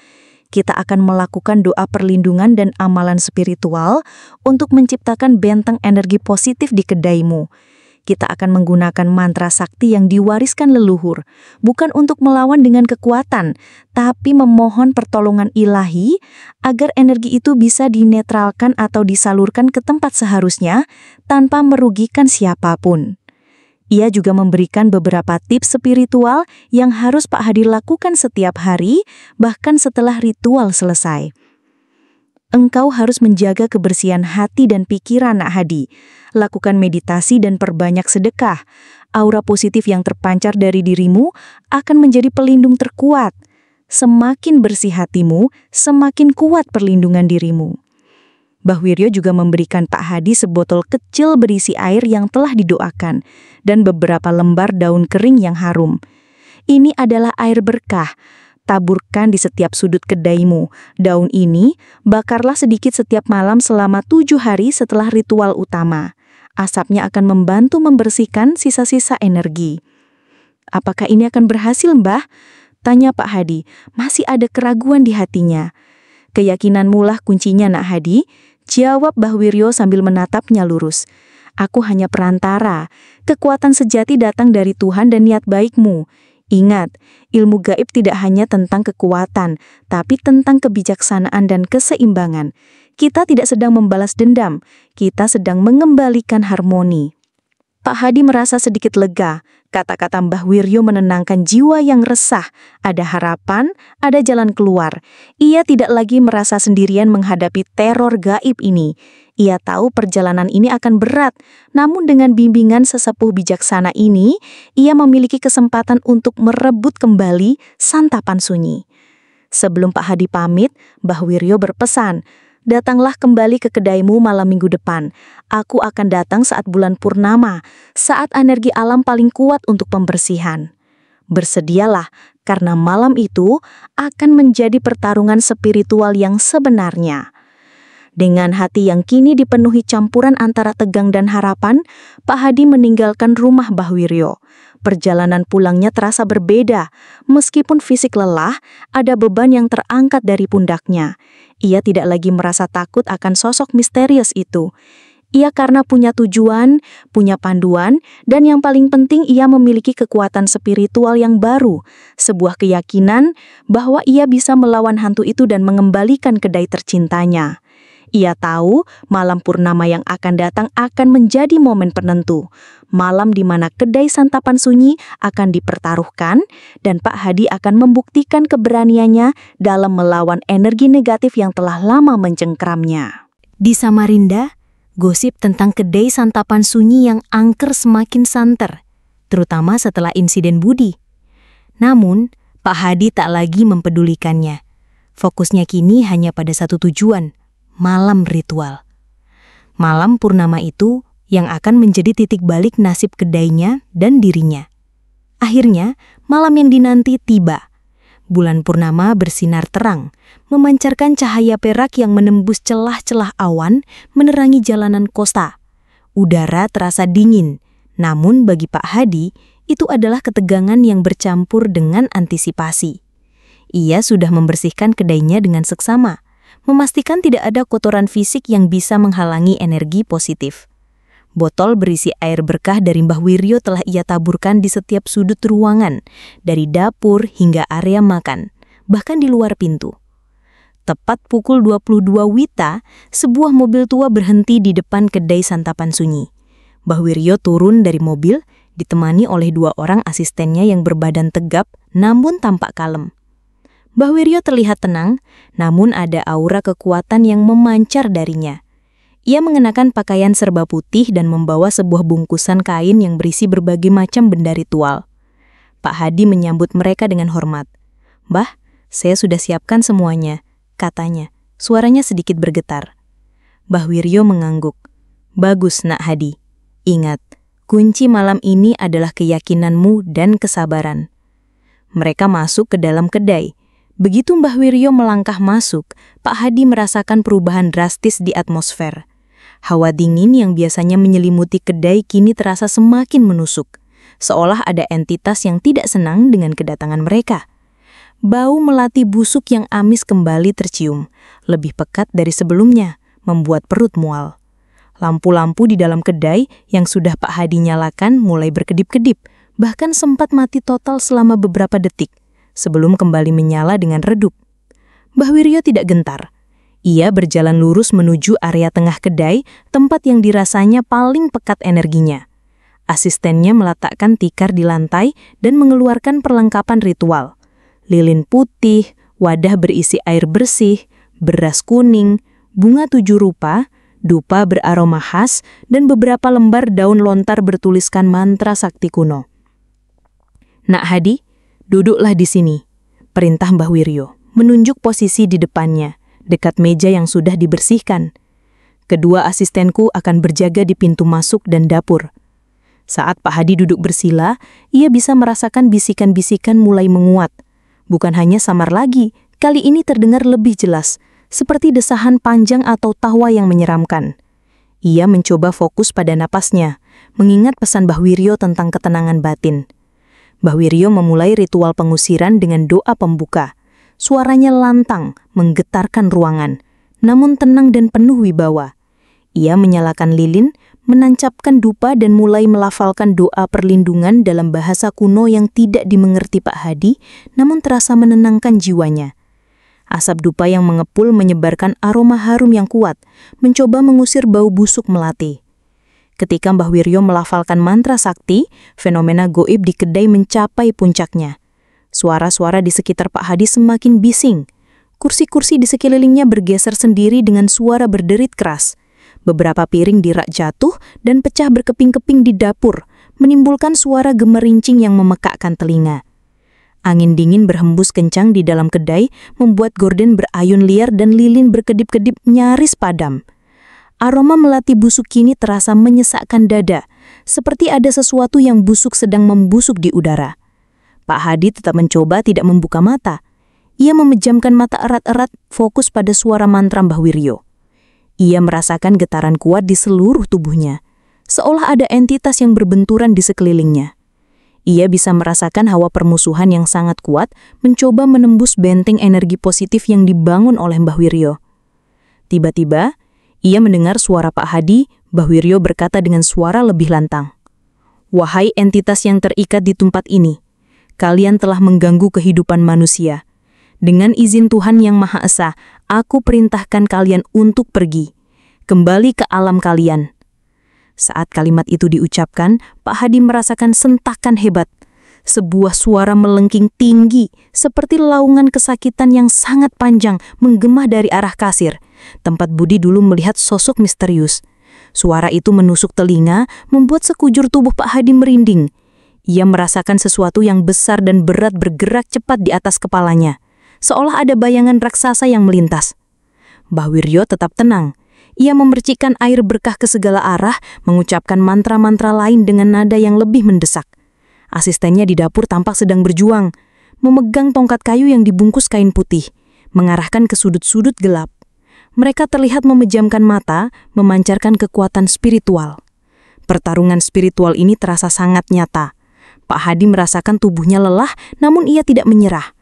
Kita akan melakukan doa perlindungan dan amalan spiritual untuk menciptakan benteng energi positif di kedaimu. Kita akan menggunakan mantra sakti yang diwariskan leluhur, bukan untuk melawan dengan kekuatan, tapi memohon pertolongan ilahi agar energi itu bisa dinetralkan atau disalurkan ke tempat seharusnya tanpa merugikan siapapun. Ia juga memberikan beberapa tips spiritual yang harus Pak Hadi lakukan setiap hari, bahkan setelah ritual selesai. "Engkau harus menjaga kebersihan hati dan pikiran, Nak Hadi. Lakukan meditasi dan perbanyak sedekah. Aura positif yang terpancar dari dirimu akan menjadi pelindung terkuat. Semakin bersih hatimu, semakin kuat perlindungan dirimu." Mbah Wiryo juga memberikan Pak Hadi sebotol kecil berisi air yang telah didoakan dan beberapa lembar daun kering yang harum. "Ini adalah air berkah. Taburkan di setiap sudut kedaimu. Daun ini bakarlah sedikit setiap malam selama 7 hari setelah ritual utama. Asapnya akan membantu membersihkan sisa-sisa energi." "Apakah ini akan berhasil, Mbah?" tanya Pak Hadi. Masih ada keraguan di hatinya. "Keyakinanmu lah kuncinya, Nak Hadi," jawab Mbah Wiryo sambil menatapnya lurus. "Aku hanya perantara. Kekuatan sejati datang dari Tuhan dan niat baikmu. Ingat, ilmu gaib tidak hanya tentang kekuatan, tapi tentang kebijaksanaan dan keseimbangan. Kita tidak sedang membalas dendam, kita sedang mengembalikan harmoni." Pak Hadi merasa sedikit lega. Kata-kata Mbah Wiryo menenangkan jiwa yang resah. Ada harapan, ada jalan keluar. Ia tidak lagi merasa sendirian menghadapi teror gaib ini. Ia tahu perjalanan ini akan berat, namun dengan bimbingan sesepuh bijaksana ini, ia memiliki kesempatan untuk merebut kembali santapan sunyi. Sebelum Pak Hadi pamit, Mbah Wiryo berpesan, "Datanglah kembali ke kedaimu malam minggu depan. Aku akan datang saat bulan purnama, saat energi alam paling kuat untuk pembersihan. Bersedialah, karena malam itu akan menjadi pertarungan spiritual yang sebenarnya." Dengan hati yang kini dipenuhi campuran antara tegang dan harapan, Pak Hadi meninggalkan rumah Mbah Wiryo. Perjalanan pulangnya terasa berbeda. Meskipun fisik lelah, ada beban yang terangkat dari pundaknya. Ia tidak lagi merasa takut akan sosok misterius itu. Ia karena punya tujuan, punya panduan, dan yang paling penting ia memiliki kekuatan spiritual yang baru. Sebuah keyakinan bahwa ia bisa melawan hantu itu dan mengembalikan kedai tercintanya. Ia tahu malam purnama yang akan datang akan menjadi momen penentu. Malam di mana kedai santapan sunyi akan dipertaruhkan dan Pak Hadi akan membuktikan keberaniannya dalam melawan energi negatif yang telah lama mencengkramnya. Di Samarinda, gosip tentang kedai santapan sunyi yang angker semakin santer, terutama setelah insiden Budi. Namun, Pak Hadi tak lagi mempedulikannya. Fokusnya kini hanya pada satu tujuan, malam ritual. Malam purnama itu yang akan menjadi titik balik nasib kedainya dan dirinya. Akhirnya, malam yang dinanti tiba. Bulan purnama bersinar terang, memancarkan cahaya perak yang menembus celah-celah awan, menerangi jalanan kota. Udara terasa dingin, namun bagi Pak Hadi, itu adalah ketegangan yang bercampur dengan antisipasi. Ia sudah membersihkan kedainya dengan seksama, memastikan tidak ada kotoran fisik yang bisa menghalangi energi positif. Botol berisi air berkah dari Mbah Wiryo telah ia taburkan di setiap sudut ruangan, dari dapur hingga area makan, bahkan di luar pintu. Tepat pukul 22 WITA, sebuah mobil tua berhenti di depan kedai santapan sunyi. Mbah Wiryo turun dari mobil, ditemani oleh 2 orang asistennya yang berbadan tegap namun tampak kalem. Mbah Wiryo terlihat tenang, namun ada aura kekuatan yang memancar darinya. Ia mengenakan pakaian serba putih dan membawa sebuah bungkusan kain yang berisi berbagai macam benda ritual. Pak Hadi menyambut mereka dengan hormat. "Mbah, saya sudah siapkan semuanya," katanya. Suaranya sedikit bergetar. Mbah Wiryo mengangguk. "Bagus, Nak Hadi. Ingat, kunci malam ini adalah keyakinanmu dan kesabaran." Mereka masuk ke dalam kedai. Begitu Mbah Wiryo melangkah masuk, Pak Hadi merasakan perubahan drastis di atmosfer. Hawa dingin yang biasanya menyelimuti kedai kini terasa semakin menusuk, seolah ada entitas yang tidak senang dengan kedatangan mereka. Bau melati busuk yang amis kembali tercium, lebih pekat dari sebelumnya, membuat perut mual. Lampu-lampu di dalam kedai yang sudah Pak Hadi nyalakan mulai berkedip-kedip, bahkan sempat mati total selama beberapa detik, sebelum kembali menyala dengan redup. Mbah Wiryo tidak gentar. Ia berjalan lurus menuju area tengah kedai, tempat yang dirasanya paling pekat energinya. Asistennya meletakkan tikar di lantai dan mengeluarkan perlengkapan ritual. Lilin putih, wadah berisi air bersih, beras kuning, bunga 7 rupa, dupa beraroma khas, dan beberapa lembar daun lontar bertuliskan mantra sakti kuno. "Nak Hadi, duduklah di sini," perintah Mbah Wiryo, menunjuk posisi di depannya, dekat meja yang sudah dibersihkan. "Kedua asistenku akan berjaga di pintu masuk dan dapur." Saat Pak Hadi duduk bersila, ia bisa merasakan bisikan-bisikan mulai menguat. Bukan hanya samar lagi, kali ini terdengar lebih jelas, seperti desahan panjang atau tawa yang menyeramkan. Ia mencoba fokus pada napasnya, mengingat pesan Mbah Wiryo tentang ketenangan batin. Mbah Wiryo memulai ritual pengusiran dengan doa pembuka. Suaranya lantang, menggetarkan ruangan, namun tenang dan penuh wibawa. Ia menyalakan lilin, menancapkan dupa dan mulai melafalkan doa perlindungan dalam bahasa kuno yang tidak dimengerti Pak Hadi, namun terasa menenangkan jiwanya. Asap dupa yang mengepul menyebarkan aroma harum yang kuat, mencoba mengusir bau busuk melati. Ketika Mbah Wiryo melafalkan mantra sakti, fenomena goib di kedai mencapai puncaknya. Suara-suara di sekitar Pak Hadi semakin bising. Kursi-kursi di sekelilingnya bergeser sendiri dengan suara berderit keras. Beberapa piring dirak jatuh dan pecah berkeping-keping di dapur, menimbulkan suara gemerincing yang memekakkan telinga. Angin dingin berhembus kencang di dalam kedai, membuat gorden berayun liar dan lilin berkedip-kedip nyaris padam. Aroma melati busuk kini terasa menyesakkan dada, seperti ada sesuatu yang busuk sedang membusuk di udara. Pak Hadi tetap mencoba tidak membuka mata. Ia memejamkan mata erat-erat, fokus pada suara mantra Mbah Wiryo. Ia merasakan getaran kuat di seluruh tubuhnya, seolah ada entitas yang berbenturan di sekelilingnya. Ia bisa merasakan hawa permusuhan yang sangat kuat mencoba menembus benteng energi positif yang dibangun oleh Mbah Wiryo. Tiba-tiba, ia mendengar suara Pak Hadi. Mbah Wiryo berkata dengan suara lebih lantang, "Wahai entitas yang terikat di tempat ini, kalian telah mengganggu kehidupan manusia. Dengan izin Tuhan Yang Maha Esa, aku perintahkan kalian untuk pergi. Kembali ke alam kalian." Saat kalimat itu diucapkan, Pak Hadi merasakan sentakan hebat. Sebuah suara melengking tinggi, seperti laungan kesakitan yang sangat panjang menggema dari arah kasir, tempat Budi dulu melihat sosok misterius. Suara itu menusuk telinga, membuat sekujur tubuh Pak Hadi merinding. Ia merasakan sesuatu yang besar dan berat bergerak cepat di atas kepalanya, seolah ada bayangan raksasa yang melintas. Mbah Wiryo tetap tenang. Ia memercikkan air berkah ke segala arah, mengucapkan mantra-mantra lain dengan nada yang lebih mendesak. Asistennya di dapur tampak sedang berjuang, memegang tongkat kayu yang dibungkus kain putih, mengarahkan ke sudut-sudut gelap. Mereka terlihat memejamkan mata, memancarkan kekuatan spiritual. Pertarungan spiritual ini terasa sangat nyata. Pak Hadi merasakan tubuhnya lelah, namun ia tidak menyerah.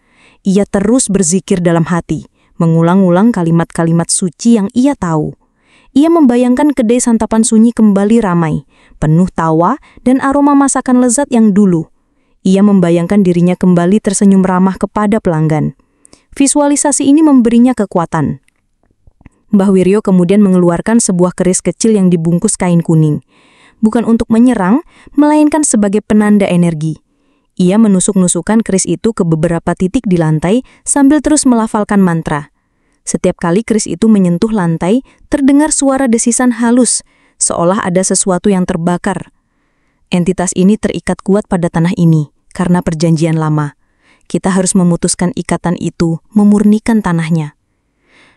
Ia terus berzikir dalam hati, mengulang-ulang kalimat-kalimat suci yang ia tahu. Ia membayangkan kedai santapan sunyi kembali ramai, penuh tawa dan aroma masakan lezat yang dulu. Ia membayangkan dirinya kembali tersenyum ramah kepada pelanggan. Visualisasi ini memberinya kekuatan. Mbah Wiryo kemudian mengeluarkan sebuah keris kecil yang dibungkus kain kuning. Bukan untuk menyerang, melainkan sebagai penanda energi. Ia menusuk-nusukkan keris itu ke beberapa titik di lantai sambil terus melafalkan mantra. Setiap kali keris itu menyentuh lantai, terdengar suara desisan halus, seolah ada sesuatu yang terbakar. Entitas ini terikat kuat pada tanah ini, karena perjanjian lama. Kita harus memutuskan ikatan itu, memurnikan tanahnya.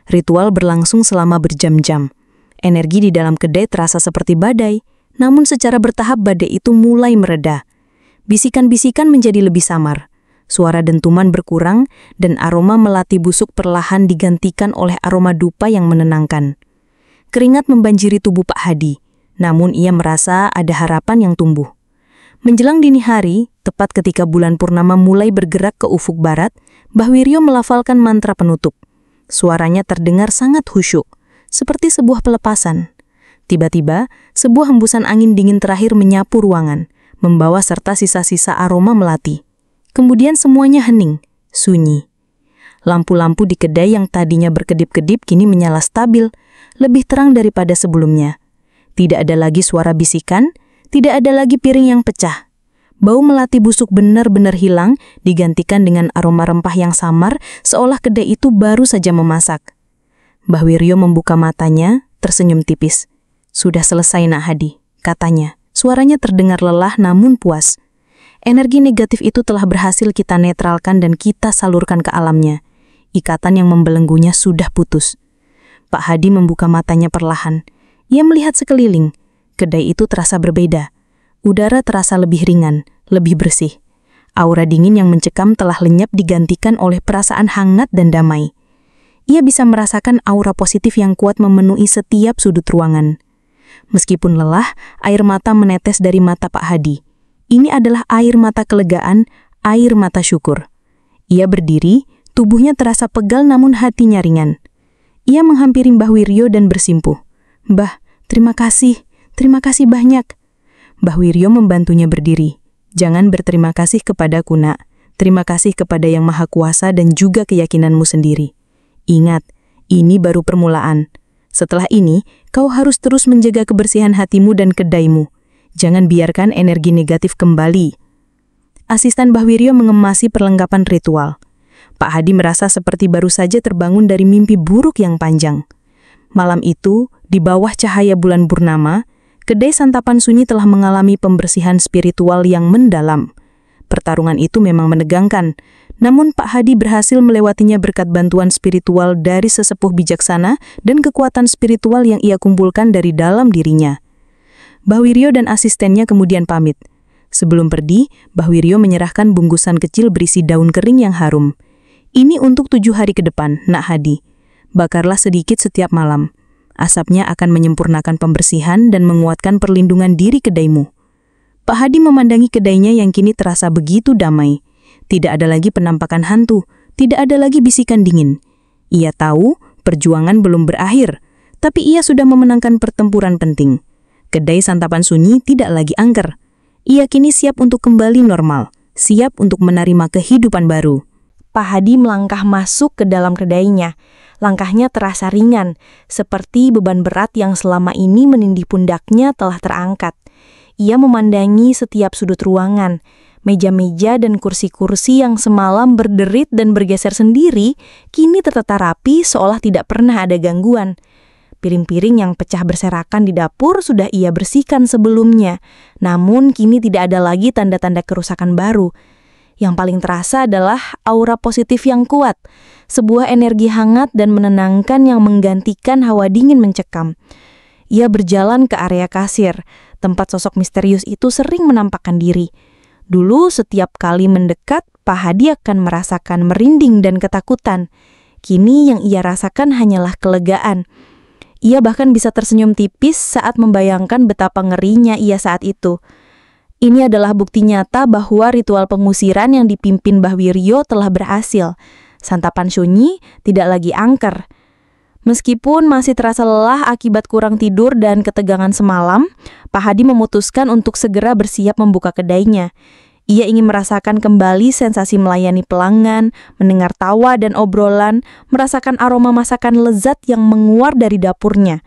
Ritual berlangsung selama berjam-jam. Energi di dalam kedai terasa seperti badai, namun secara bertahap badai itu mulai mereda. Bisikan-bisikan menjadi lebih samar. Suara dentuman berkurang, dan aroma melati busuk perlahan digantikan oleh aroma dupa yang menenangkan. Keringat membanjiri tubuh Pak Hadi, namun ia merasa ada harapan yang tumbuh. Menjelang dini hari, tepat ketika bulan purnama mulai bergerak ke ufuk barat, Mbah Wiryo melafalkan mantra penutup. Suaranya terdengar sangat khusyuk, seperti sebuah pelepasan. Tiba-tiba, sebuah hembusan angin dingin terakhir menyapu ruangan, membawa serta sisa-sisa aroma melati. Kemudian semuanya hening, sunyi. Lampu-lampu di kedai yang tadinya berkedip-kedip kini menyala stabil, lebih terang daripada sebelumnya. Tidak ada lagi suara bisikan, tidak ada lagi piring yang pecah. Bau melati busuk benar-benar hilang, digantikan dengan aroma rempah yang samar, seolah kedai itu baru saja memasak. Mbah Wiryo membuka matanya, tersenyum tipis. "Sudah selesai, Nak Hadi," katanya. Suaranya terdengar lelah namun puas. Energi negatif itu telah berhasil kita netralkan dan kita salurkan ke alamnya. Ikatan yang membelenggunya sudah putus. Pak Hadi membuka matanya perlahan. Ia melihat sekeliling. Kedai itu terasa berbeda. Udara terasa lebih ringan, lebih bersih. Aura dingin yang mencekam telah lenyap digantikan oleh perasaan hangat dan damai. Ia bisa merasakan aura positif yang kuat memenuhi setiap sudut ruangan. Meskipun lelah, air mata menetes dari mata Pak Hadi. Ini adalah air mata kelegaan, air mata syukur. Ia berdiri, tubuhnya terasa pegal namun hatinya ringan. Ia menghampiri Mbah Wiryo dan bersimpuh. "Mbah, terima kasih banyak." Mbah Wiryo membantunya berdiri. "Jangan berterima kasih kepadaku, Nak. Terima kasih kepada Yang Maha Kuasa dan juga keyakinanmu sendiri. Ingat, ini baru permulaan. Setelah ini, kau harus terus menjaga kebersihan hatimu dan kedaimu. Jangan biarkan energi negatif kembali." Asisten Mbah Wiryo mengemasi perlengkapan ritual. Pak Hadi merasa seperti baru saja terbangun dari mimpi buruk yang panjang. Malam itu, di bawah cahaya bulan purnama, kedai santapan sunyi telah mengalami pembersihan spiritual yang mendalam. Pertarungan itu memang menegangkan, namun Pak Hadi berhasil melewatinya berkat bantuan spiritual dari sesepuh bijaksana dan kekuatan spiritual yang ia kumpulkan dari dalam dirinya. Mbah Wiryo dan asistennya kemudian pamit. Sebelum pergi, Mbah Wiryo menyerahkan bungkusan kecil berisi daun kering yang harum. "Ini untuk 7 hari ke depan, Nak Hadi. Bakarlah sedikit setiap malam. Asapnya akan menyempurnakan pembersihan dan menguatkan perlindungan diri kedaimu." Pak Hadi memandangi kedainya yang kini terasa begitu damai. Tidak ada lagi penampakan hantu, tidak ada lagi bisikan dingin. Ia tahu perjuangan belum berakhir, tapi ia sudah memenangkan pertempuran penting. Kedai santapan sunyi tidak lagi angker. Ia kini siap untuk kembali normal, siap untuk menerima kehidupan baru. Pak Hadi melangkah masuk ke dalam kedainya. Langkahnya terasa ringan, seperti beban berat yang selama ini menindih pundaknya telah terangkat. Ia memandangi setiap sudut ruangan. Meja-meja dan kursi-kursi yang semalam berderit dan bergeser sendiri, kini tertata rapi seolah tidak pernah ada gangguan. Piring-piring yang pecah berserakan di dapur sudah ia bersihkan sebelumnya, namun kini tidak ada lagi tanda-tanda kerusakan baru. Yang paling terasa adalah aura positif yang kuat, sebuah energi hangat dan menenangkan yang menggantikan hawa dingin mencekam. Ia berjalan ke area kasir, tempat sosok misterius itu sering menampakkan diri. Dulu setiap kali mendekat, Pak Hadi akan merasakan merinding dan ketakutan. Kini yang ia rasakan hanyalah kelegaan. Ia bahkan bisa tersenyum tipis saat membayangkan betapa ngerinya ia saat itu. Ini adalah bukti nyata bahwa ritual pengusiran yang dipimpin Mbah Wiryo telah berhasil. Santapan sunyi tidak lagi angker. Meskipun masih terasa lelah akibat kurang tidur dan ketegangan semalam, Pak Hadi memutuskan untuk segera bersiap membuka kedainya. Ia ingin merasakan kembali sensasi melayani pelanggan, mendengar tawa dan obrolan, merasakan aroma masakan lezat yang menguar dari dapurnya.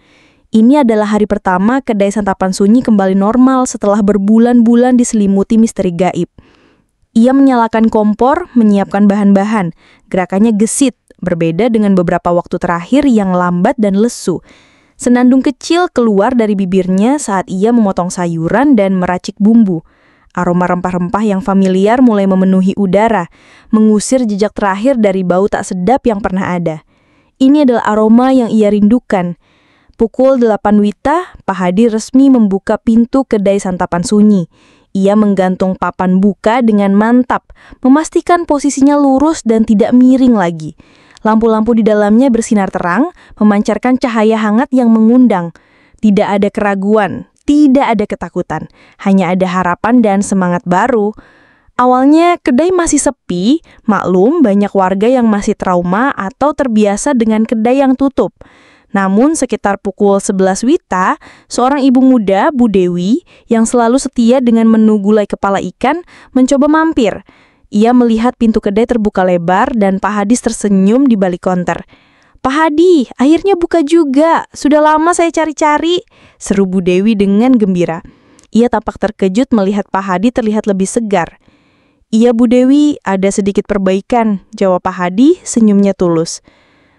Ini adalah hari pertama kedai santapan sunyi kembali normal setelah berbulan-bulan diselimuti misteri gaib. Ia menyalakan kompor, menyiapkan bahan-bahan. Gerakannya gesit, berbeda dengan beberapa waktu terakhir yang lambat dan lesu. Senandung kecil keluar dari bibirnya saat ia memotong sayuran dan meracik bumbu. Aroma rempah-rempah yang familiar mulai memenuhi udara, mengusir jejak terakhir dari bau tak sedap yang pernah ada. Ini adalah aroma yang ia rindukan. Pukul 8 WITA, Pak Hadi resmi membuka pintu kedai santapan sunyi. Ia menggantung papan buka dengan mantap, memastikan posisinya lurus dan tidak miring lagi. Lampu-lampu di dalamnya bersinar terang, memancarkan cahaya hangat yang mengundang. Tidak ada keraguan. Tidak ada ketakutan, hanya ada harapan dan semangat baru. Awalnya kedai masih sepi, maklum banyak warga yang masih trauma atau terbiasa dengan kedai yang tutup. Namun sekitar pukul 11 WITA, seorang ibu muda, Bu Dewi, yang selalu setia dengan menu gulai kepala ikan, mencoba mampir. Ia melihat pintu kedai terbuka lebar dan Pak Hadis tersenyum di balik konter. "Pak Hadi, akhirnya buka juga. Sudah lama saya cari-cari," seru Bu Dewi dengan gembira. Ia tampak terkejut melihat Pak Hadi terlihat lebih segar. "Iya Bu Dewi, ada sedikit perbaikan," jawab Pak Hadi, senyumnya tulus.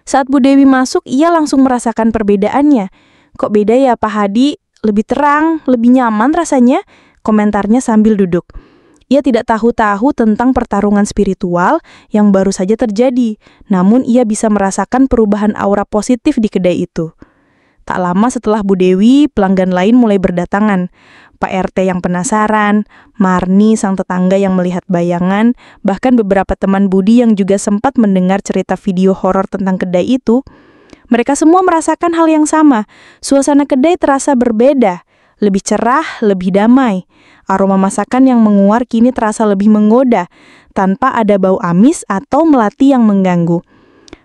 Saat Bu Dewi masuk, ia langsung merasakan perbedaannya. "Kok beda ya Pak Hadi? Lebih terang, lebih nyaman rasanya," komentarnya sambil duduk. Ia tidak tahu-tahu tentang pertarungan spiritual yang baru saja terjadi, namun ia bisa merasakan perubahan aura positif di kedai itu. Tak lama setelah Bu Dewi, pelanggan lain mulai berdatangan. Pak RT yang penasaran, Marni sang tetangga yang melihat bayangan, bahkan beberapa teman Budi yang juga sempat mendengar cerita video horor tentang kedai itu. Mereka semua merasakan hal yang sama. Suasana kedai terasa berbeda, lebih cerah, lebih damai. Aroma masakan yang menguar kini terasa lebih menggoda, tanpa ada bau amis atau melati yang mengganggu.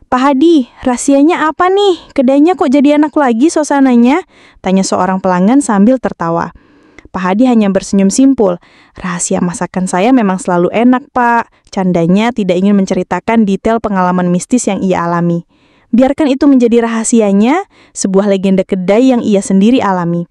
"Pak Hadi, rahasianya apa nih? Kedainya kok jadi enak lagi suasananya?" tanya seorang pelanggan sambil tertawa. Pak Hadi hanya bersenyum simpul. "Rahasia masakan saya memang selalu enak, Pak." Candanya tidak ingin menceritakan detail pengalaman mistis yang ia alami. Biarkan itu menjadi rahasianya, sebuah legenda kedai yang ia sendiri alami.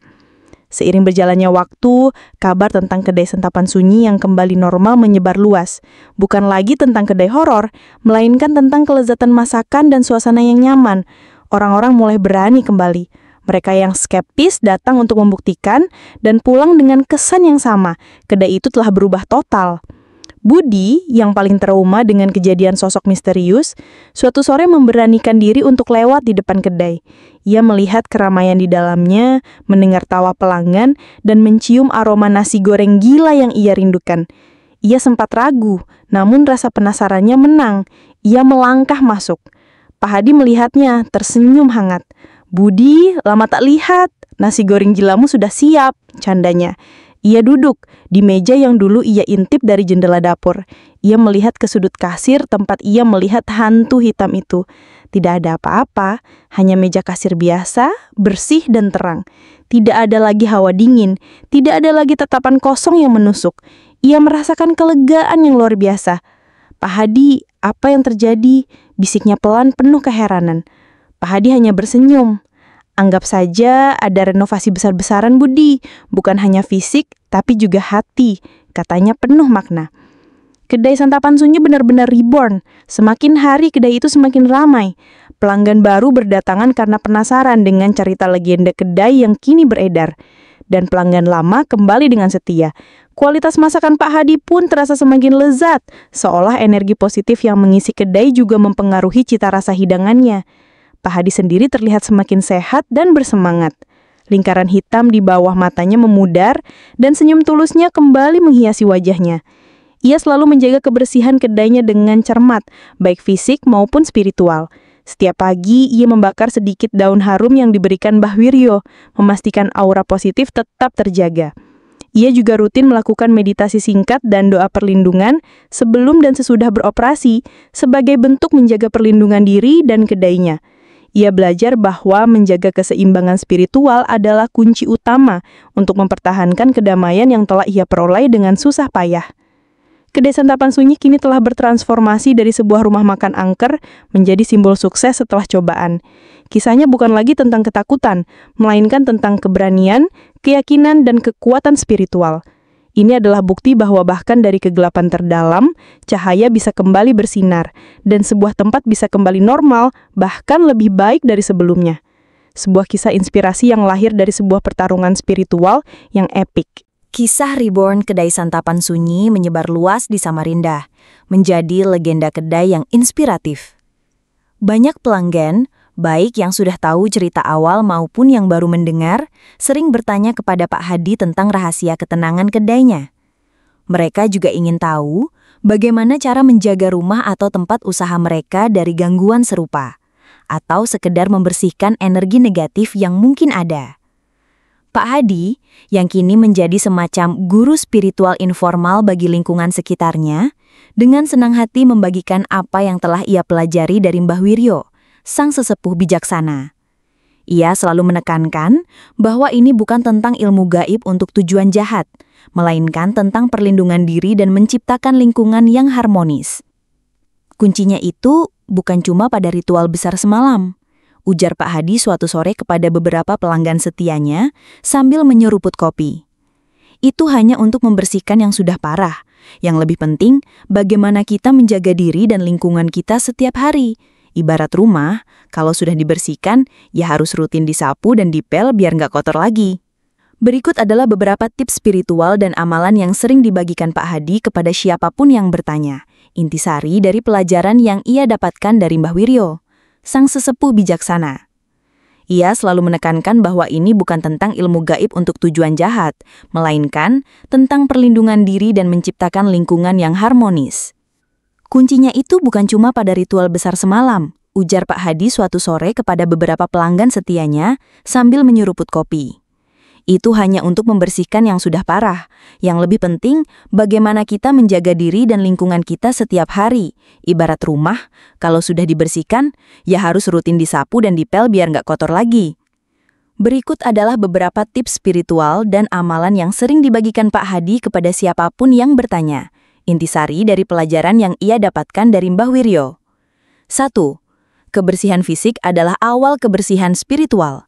Seiring berjalannya waktu, kabar tentang kedai santapan sunyi yang kembali normal menyebar luas. Bukan lagi tentang kedai horor, melainkan tentang kelezatan masakan dan suasana yang nyaman. Orang-orang mulai berani kembali. Mereka yang skeptis datang untuk membuktikan dan pulang dengan kesan yang sama. Kedai itu telah berubah total. Budi, yang paling trauma dengan kejadian sosok misterius, suatu sore memberanikan diri untuk lewat di depan kedai. Ia melihat keramaian di dalamnya, mendengar tawa pelanggan, dan mencium aroma nasi goreng gila yang ia rindukan. Ia sempat ragu, namun rasa penasarannya menang. Ia melangkah masuk. Pak Hadi melihatnya, tersenyum hangat. "Budi, lama tak lihat. Nasi goreng gilamu sudah siap," candanya. Ia duduk di meja yang dulu ia intip dari jendela dapur. Ia melihat ke sudut kasir tempat ia melihat hantu hitam itu. Tidak ada apa-apa, hanya meja kasir biasa, bersih dan terang. Tidak ada lagi hawa dingin, tidak ada lagi tatapan kosong yang menusuk. Ia merasakan kelegaan yang luar biasa. "Pak Hadi, apa yang terjadi?" bisiknya pelan penuh keheranan. Pak Hadi hanya bersenyum. "Anggap saja ada renovasi besar-besaran Budi, bukan hanya fisik, tapi juga hati," katanya penuh makna. Kedai santapan sunyi benar-benar reborn. Semakin hari kedai itu semakin ramai. Pelanggan baru berdatangan karena penasaran dengan cerita legenda kedai yang kini beredar. Dan pelanggan lama kembali dengan setia. Kualitas masakan Pak Hadi pun terasa semakin lezat, seolah energi positif yang mengisi kedai juga mempengaruhi cita rasa hidangannya. Pak Hadi sendiri terlihat semakin sehat dan bersemangat. Lingkaran hitam di bawah matanya memudar dan senyum tulusnya kembali menghiasi wajahnya. Ia selalu menjaga kebersihan kedainya dengan cermat, baik fisik maupun spiritual. Setiap pagi, ia membakar sedikit daun harum yang diberikan Mbah Wiryo, memastikan aura positif tetap terjaga. Ia juga rutin melakukan meditasi singkat dan doa perlindungan sebelum dan sesudah beroperasi sebagai bentuk menjaga perlindungan diri dan kedainya. Ia belajar bahwa menjaga keseimbangan spiritual adalah kunci utama untuk mempertahankan kedamaian yang telah ia peroleh dengan susah payah. Kedai Santapan Sunyi kini telah bertransformasi dari sebuah rumah makan angker menjadi simbol sukses setelah cobaan. Kisahnya bukan lagi tentang ketakutan, melainkan tentang keberanian, keyakinan, dan kekuatan spiritual. Ini adalah bukti bahwa bahkan dari kegelapan terdalam, cahaya bisa kembali bersinar, dan sebuah tempat bisa kembali normal, bahkan lebih baik dari sebelumnya. Sebuah kisah inspirasi yang lahir dari sebuah pertarungan spiritual yang epik. Kisah Reborn Kedai Santapan Sunyi menyebar luas di Samarinda, menjadi legenda kedai yang inspiratif. Banyak pelanggan, baik yang sudah tahu cerita awal maupun yang baru mendengar, sering bertanya kepada Pak Hadi tentang rahasia ketenangan kedainya. Mereka juga ingin tahu bagaimana cara menjaga rumah atau tempat usaha mereka dari gangguan serupa, atau sekedar membersihkan energi negatif yang mungkin ada. Pak Hadi, yang kini menjadi semacam guru spiritual informal bagi lingkungan sekitarnya, dengan senang hati membagikan apa yang telah ia pelajari dari Mbah Wiryo, sang sesepuh bijaksana. Ia selalu menekankan bahwa ini bukan tentang ilmu gaib untuk tujuan jahat, melainkan tentang perlindungan diri dan menciptakan lingkungan yang harmonis. Kuncinya itu bukan cuma pada ritual besar semalam, ujar Pak Hadi suatu sore kepada beberapa pelanggan setianya sambil menyeruput kopi. Itu hanya untuk membersihkan yang sudah parah. Yang lebih penting, bagaimana kita menjaga diri dan lingkungan kita setiap hari. Ibarat rumah, kalau sudah dibersihkan, ya harus rutin disapu dan dipel biar nggak kotor lagi. Berikut adalah beberapa tips spiritual dan amalan yang sering dibagikan Pak Hadi kepada siapapun yang bertanya. Intisari dari pelajaran yang ia dapatkan dari Mbah Wiryo, sang sesepuh bijaksana. Ia selalu menekankan bahwa ini bukan tentang ilmu gaib untuk tujuan jahat, melainkan tentang perlindungan diri dan menciptakan lingkungan yang harmonis. Kuncinya itu bukan cuma pada ritual besar semalam, ujar Pak Hadi suatu sore kepada beberapa pelanggan setianya sambil menyeruput kopi. Itu hanya untuk membersihkan yang sudah parah. Yang lebih penting, bagaimana kita menjaga diri dan lingkungan kita setiap hari. Ibarat rumah, kalau sudah dibersihkan, ya harus rutin disapu dan dipel biar nggak kotor lagi. Berikut adalah beberapa tips spiritual dan amalan yang sering dibagikan Pak Hadi kepada siapapun yang bertanya. Intisari dari pelajaran yang ia dapatkan dari Mbah Wiryo. 1. Kebersihan fisik adalah awal kebersihan spiritual.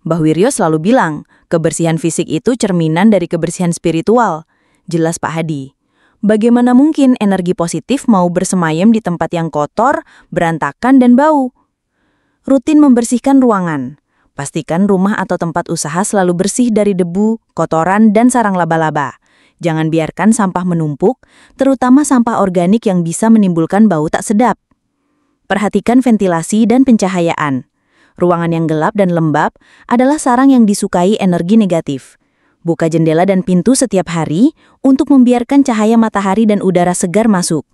Mbah Wiryo selalu bilang, kebersihan fisik itu cerminan dari kebersihan spiritual. Jelas Pak Hadi. Bagaimana mungkin energi positif mau bersemayam di tempat yang kotor, berantakan, dan bau? Rutin membersihkan ruangan. Pastikan rumah atau tempat usaha selalu bersih dari debu, kotoran, dan sarang laba-laba. Jangan biarkan sampah menumpuk, terutama sampah organik yang bisa menimbulkan bau tak sedap. Perhatikan ventilasi dan pencahayaan. Ruangan yang gelap dan lembab adalah sarang yang disukai energi negatif. Buka jendela dan pintu setiap hari untuk membiarkan cahaya matahari dan udara segar masuk.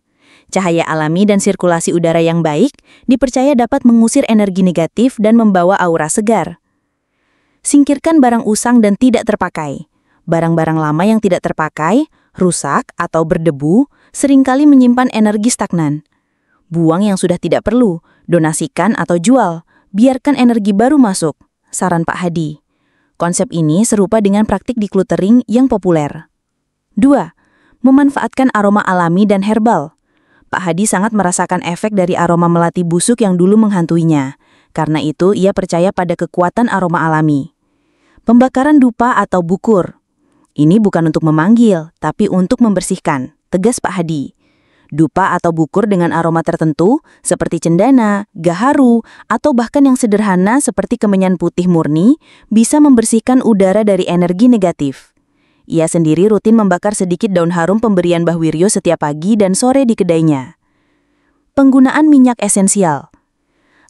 Cahaya alami dan sirkulasi udara yang baik dipercaya dapat mengusir energi negatif dan membawa aura segar. Singkirkan barang usang dan tidak terpakai. Barang-barang lama yang tidak terpakai, rusak, atau berdebu seringkali menyimpan energi stagnan. Buang yang sudah tidak perlu, donasikan atau jual. Biarkan energi baru masuk, saran Pak Hadi. Konsep ini serupa dengan praktik decluttering yang populer. 2. Memanfaatkan aroma alami dan herbal. Pak Hadi sangat merasakan efek dari aroma melati busuk yang dulu menghantuinya. Karena itu, ia percaya pada kekuatan aroma alami. Pembakaran dupa atau bukur. Ini bukan untuk memanggil, tapi untuk membersihkan, tegas Pak Hadi. Dupa atau bukur dengan aroma tertentu, seperti cendana, gaharu, atau bahkan yang sederhana seperti kemenyan putih murni, bisa membersihkan udara dari energi negatif. Ia sendiri rutin membakar sedikit daun harum pemberian Mbah Wiryo setiap pagi dan sore di kedainya. Penggunaan minyak esensial.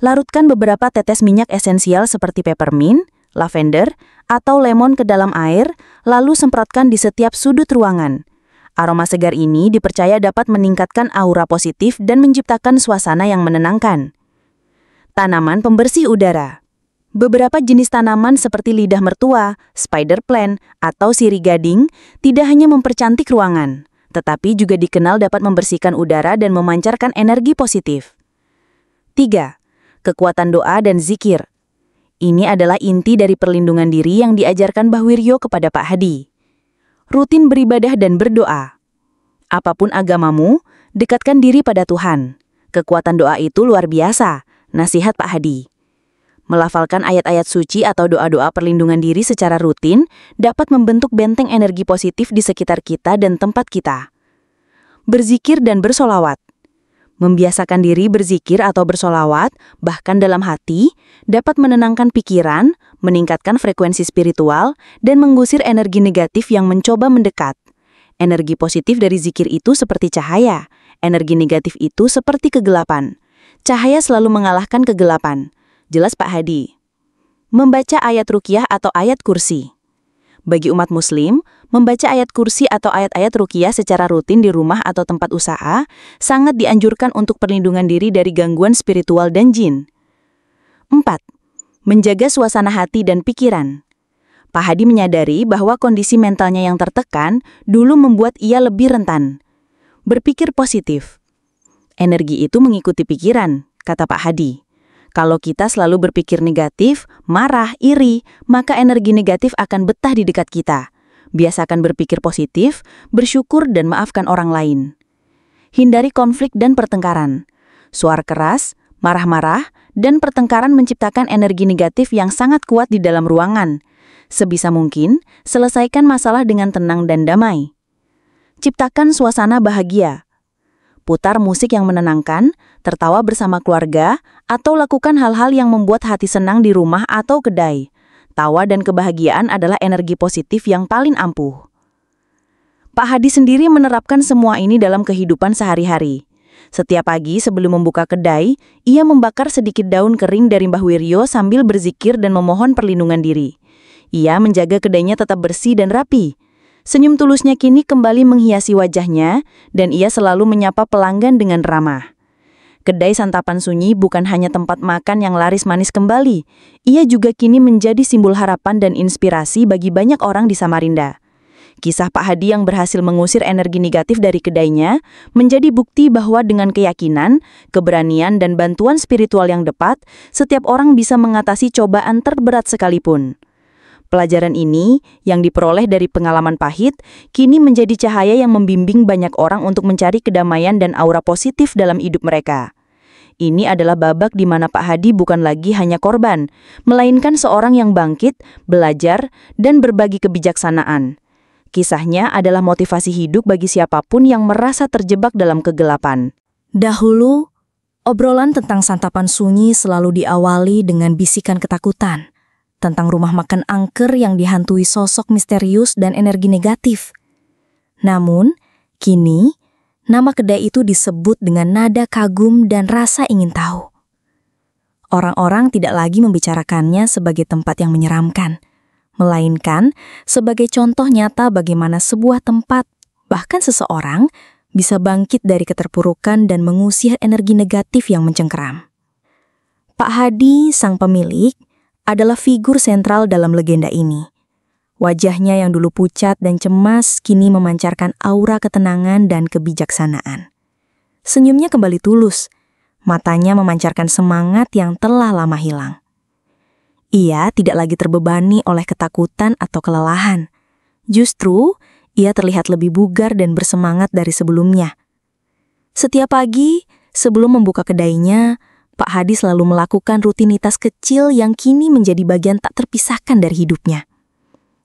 Larutkan beberapa tetes minyak esensial seperti peppermint, lavender, atau lemon ke dalam air, lalu semprotkan di setiap sudut ruangan. Aroma segar ini dipercaya dapat meningkatkan aura positif dan menciptakan suasana yang menenangkan. Tanaman pembersih udara. Beberapa jenis tanaman seperti lidah mertua, spider plant, atau sirih gading tidak hanya mempercantik ruangan, tetapi juga dikenal dapat membersihkan udara dan memancarkan energi positif. 3. Kekuatan doa dan zikir. Ini adalah inti dari perlindungan diri yang diajarkan Mbah Wiryo kepada Pak Hadi. Rutin beribadah dan berdoa. Apapun agamamu, dekatkan diri pada Tuhan. Kekuatan doa itu luar biasa, nasihat Pak Hadi. Melafalkan ayat-ayat suci atau doa-doa perlindungan diri secara rutin dapat membentuk benteng energi positif di sekitar kita dan tempat kita. Berzikir dan bersolawat. Membiasakan diri berzikir atau bersolawat, bahkan dalam hati, dapat menenangkan pikiran, meningkatkan frekuensi spiritual, dan mengusir energi negatif yang mencoba mendekat. Energi positif dari zikir itu seperti cahaya, energi negatif itu seperti kegelapan. Cahaya selalu mengalahkan kegelapan. Jelas Pak Hadi. Membaca ayat ruqyah atau ayat kursi. Bagi umat muslim, membaca ayat kursi atau ayat-ayat ruqyah secara rutin di rumah atau tempat usaha sangat dianjurkan untuk perlindungan diri dari gangguan spiritual dan jin. 4. Menjaga suasana hati dan pikiran. Pak Hadi menyadari bahwa kondisi mentalnya yang tertekan dulu membuat ia lebih rentan. Berpikir positif. Energi itu mengikuti pikiran, kata Pak Hadi. Kalau kita selalu berpikir negatif, marah, iri, maka energi negatif akan betah di dekat kita. Biasakan berpikir positif, bersyukur dan maafkan orang lain. Hindari konflik dan pertengkaran. Suara keras, marah-marah, dan pertengkaran menciptakan energi negatif yang sangat kuat di dalam ruangan. Sebisa mungkin, selesaikan masalah dengan tenang dan damai. Ciptakan suasana bahagia. Putar musik yang menenangkan, tertawa bersama keluarga, atau lakukan hal-hal yang membuat hati senang di rumah atau kedai. Tawa dan kebahagiaan adalah energi positif yang paling ampuh. Pak Hadi sendiri menerapkan semua ini dalam kehidupan sehari-hari. Setiap pagi sebelum membuka kedai, ia membakar sedikit daun kering dari Mbah Wiryo sambil berzikir dan memohon perlindungan diri. Ia menjaga kedainya tetap bersih dan rapi. Senyum tulusnya kini kembali menghiasi wajahnya, dan ia selalu menyapa pelanggan dengan ramah. Kedai Santapan Sunyi bukan hanya tempat makan yang laris manis kembali, ia juga kini menjadi simbol harapan dan inspirasi bagi banyak orang di Samarinda. Kisah Pak Hadi yang berhasil mengusir energi negatif dari kedainya menjadi bukti bahwa dengan keyakinan, keberanian, dan bantuan spiritual yang tepat, setiap orang bisa mengatasi cobaan terberat sekalipun. Pelajaran ini, yang diperoleh dari pengalaman pahit, kini menjadi cahaya yang membimbing banyak orang untuk mencari kedamaian dan aura positif dalam hidup mereka. Ini adalah babak di mana Pak Hadi bukan lagi hanya korban, melainkan seorang yang bangkit, belajar, dan berbagi kebijaksanaan. Kisahnya adalah motivasi hidup bagi siapapun yang merasa terjebak dalam kegelapan. Dahulu, obrolan tentang Santapan Sunyi selalu diawali dengan bisikan ketakutan tentang rumah makan angker yang dihantui sosok misterius dan energi negatif. Namun, kini, nama kedai itu disebut dengan nada kagum dan rasa ingin tahu. Orang-orang tidak lagi membicarakannya sebagai tempat yang menyeramkan, melainkan sebagai contoh nyata bagaimana sebuah tempat, bahkan seseorang, bisa bangkit dari keterpurukan dan mengusir energi negatif yang mencengkeram. Pak Hadi, sang pemilik, adalah figur sentral dalam legenda ini. Wajahnya yang dulu pucat dan cemas kini memancarkan aura ketenangan dan kebijaksanaan. Senyumnya kembali tulus, matanya memancarkan semangat yang telah lama hilang. Ia tidak lagi terbebani oleh ketakutan atau kelelahan. Justru, ia terlihat lebih bugar dan bersemangat dari sebelumnya. Setiap pagi, sebelum membuka kedainya, Pak Hadi selalu melakukan rutinitas kecil yang kini menjadi bagian tak terpisahkan dari hidupnya.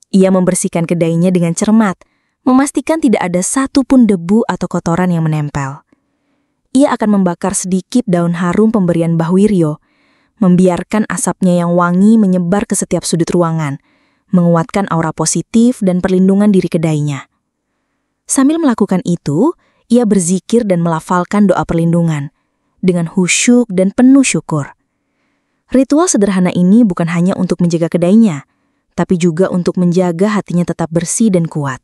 Ia membersihkan kedainya dengan cermat, memastikan tidak ada satupun debu atau kotoran yang menempel. Ia akan membakar sedikit daun harum pemberian Mbah Wiryo, membiarkan asapnya yang wangi menyebar ke setiap sudut ruangan, menguatkan aura positif dan perlindungan diri kedainya. Sambil melakukan itu, ia berzikir dan melafalkan doa perlindungan, dengan khusyuk dan penuh syukur. Ritual sederhana ini bukan hanya untuk menjaga kedainya, tapi juga untuk menjaga hatinya tetap bersih dan kuat.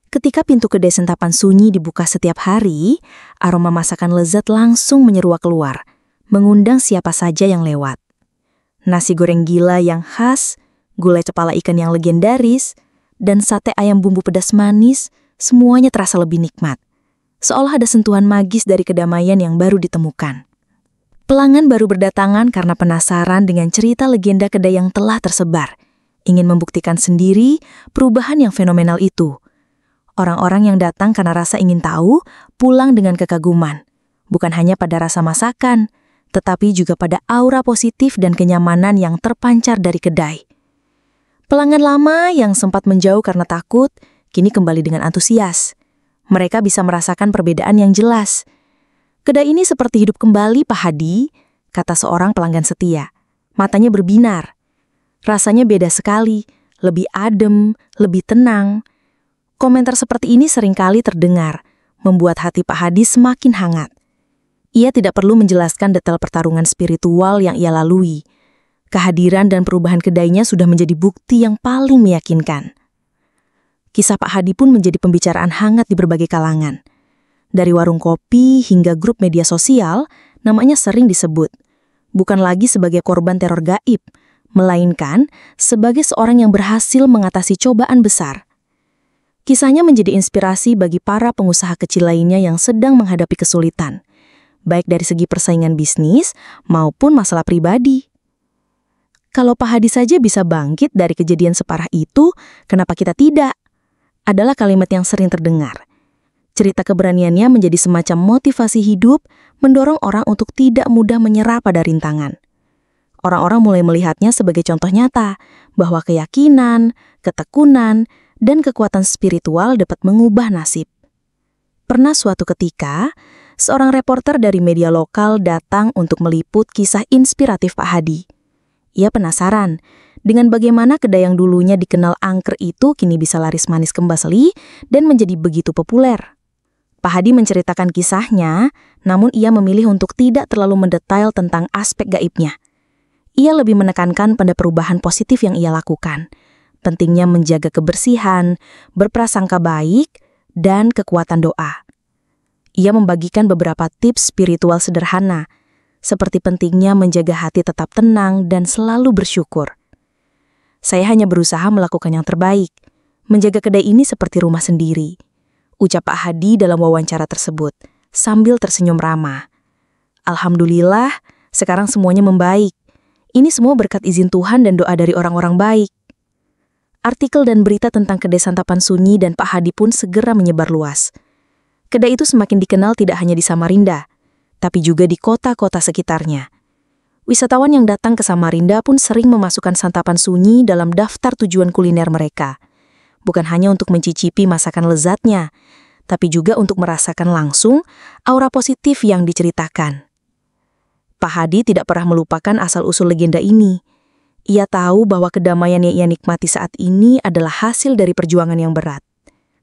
Ketika pintu kedai Santapan Sunyi dibuka setiap hari, aroma masakan lezat langsung menyeruak keluar, mengundang siapa saja yang lewat. Nasi goreng gila yang khas, gulai kepala ikan yang legendaris, dan sate ayam bumbu pedas manis, semuanya terasa lebih nikmat. Seolah ada sentuhan magis dari kedamaian yang baru ditemukan. Pelanggan baru berdatangan karena penasaran dengan cerita legenda kedai yang telah tersebar, ingin membuktikan sendiri perubahan yang fenomenal itu. Orang-orang yang datang karena rasa ingin tahu, pulang dengan kekaguman. Bukan hanya pada rasa masakan, tetapi juga pada aura positif dan kenyamanan yang terpancar dari kedai. Pelanggan lama yang sempat menjauh karena takut, kini kembali dengan antusias. Mereka bisa merasakan perbedaan yang jelas. Kedai ini seperti hidup kembali, Pak Hadi, kata seorang pelanggan setia. Matanya berbinar. Rasanya beda sekali, lebih adem, lebih tenang. Komentar seperti ini seringkali terdengar, membuat hati Pak Hadi semakin hangat. Ia tidak perlu menjelaskan detail pertarungan spiritual yang ia lalui. Kehadiran dan perubahan kedainya sudah menjadi bukti yang paling meyakinkan. Kisah Pak Hadi pun menjadi pembicaraan hangat di berbagai kalangan. Dari warung kopi hingga grup media sosial, namanya sering disebut. Bukan lagi sebagai korban teror gaib, melainkan sebagai seorang yang berhasil mengatasi cobaan besar. Kisahnya menjadi inspirasi bagi para pengusaha kecil lainnya yang sedang menghadapi kesulitan, baik dari segi persaingan bisnis maupun masalah pribadi. Kalau Pak Hadi saja bisa bangkit dari kejadian separah itu, kenapa kita tidak? Adalah kalimat yang sering terdengar. Cerita keberaniannya menjadi semacam motivasi hidup, mendorong orang untuk tidak mudah menyerah pada rintangan. Orang-orang mulai melihatnya sebagai contoh nyata bahwa keyakinan, ketekunan, dan kekuatan spiritual dapat mengubah nasib. Pernah suatu ketika, seorang reporter dari media lokal datang untuk meliput kisah inspiratif Pak Hadi. Ia penasaran dengan bagaimana kedai yang dulunya dikenal angker itu kini bisa laris manis kembali dan menjadi begitu populer. Pak Hadi menceritakan kisahnya, namun ia memilih untuk tidak terlalu mendetail tentang aspek gaibnya. Ia lebih menekankan pada perubahan positif yang ia lakukan, pentingnya menjaga kebersihan, berprasangka baik, dan kekuatan doa. Ia membagikan beberapa tips spiritual sederhana, seperti pentingnya menjaga hati tetap tenang dan selalu bersyukur. Saya hanya berusaha melakukan yang terbaik, menjaga kedai ini seperti rumah sendiri, ucap Pak Hadi dalam wawancara tersebut, sambil tersenyum ramah. Alhamdulillah, sekarang semuanya membaik. Ini semua berkat izin Tuhan dan doa dari orang-orang baik. Artikel dan berita tentang kedai santapan sunyi dan Pak Hadi pun segera menyebar luas. Kedai itu semakin dikenal tidak hanya di Samarinda, tapi juga di kota-kota sekitarnya. Wisatawan yang datang ke Samarinda pun sering memasukkan santapan sunyi dalam daftar tujuan kuliner mereka. Bukan hanya untuk mencicipi masakan lezatnya, tapi juga untuk merasakan langsung aura positif yang diceritakan. Pak Hadi tidak pernah melupakan asal-usul legenda ini. Ia tahu bahwa kedamaian yang ia nikmati saat ini adalah hasil dari perjuangan yang berat.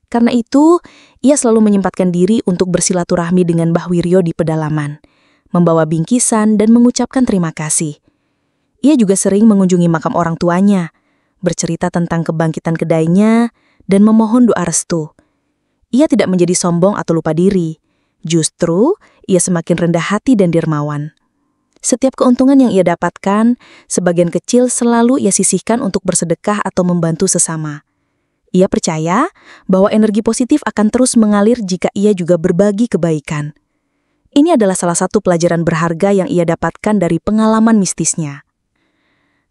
Karena itu, ia selalu menyempatkan diri untuk bersilaturahmi dengan Mbah Wiryo di pedalaman, membawa bingkisan dan mengucapkan terima kasih. Ia juga sering mengunjungi makam orang tuanya, bercerita tentang kebangkitan kedainya, dan memohon doa restu. Ia tidak menjadi sombong atau lupa diri. Justru, ia semakin rendah hati dan dermawan. Setiap keuntungan yang ia dapatkan, sebagian kecil selalu ia sisihkan untuk bersedekah atau membantu sesama. Ia percaya bahwa energi positif akan terus mengalir jika ia juga berbagi kebaikan. Ini adalah salah satu pelajaran berharga yang ia dapatkan dari pengalaman mistisnya.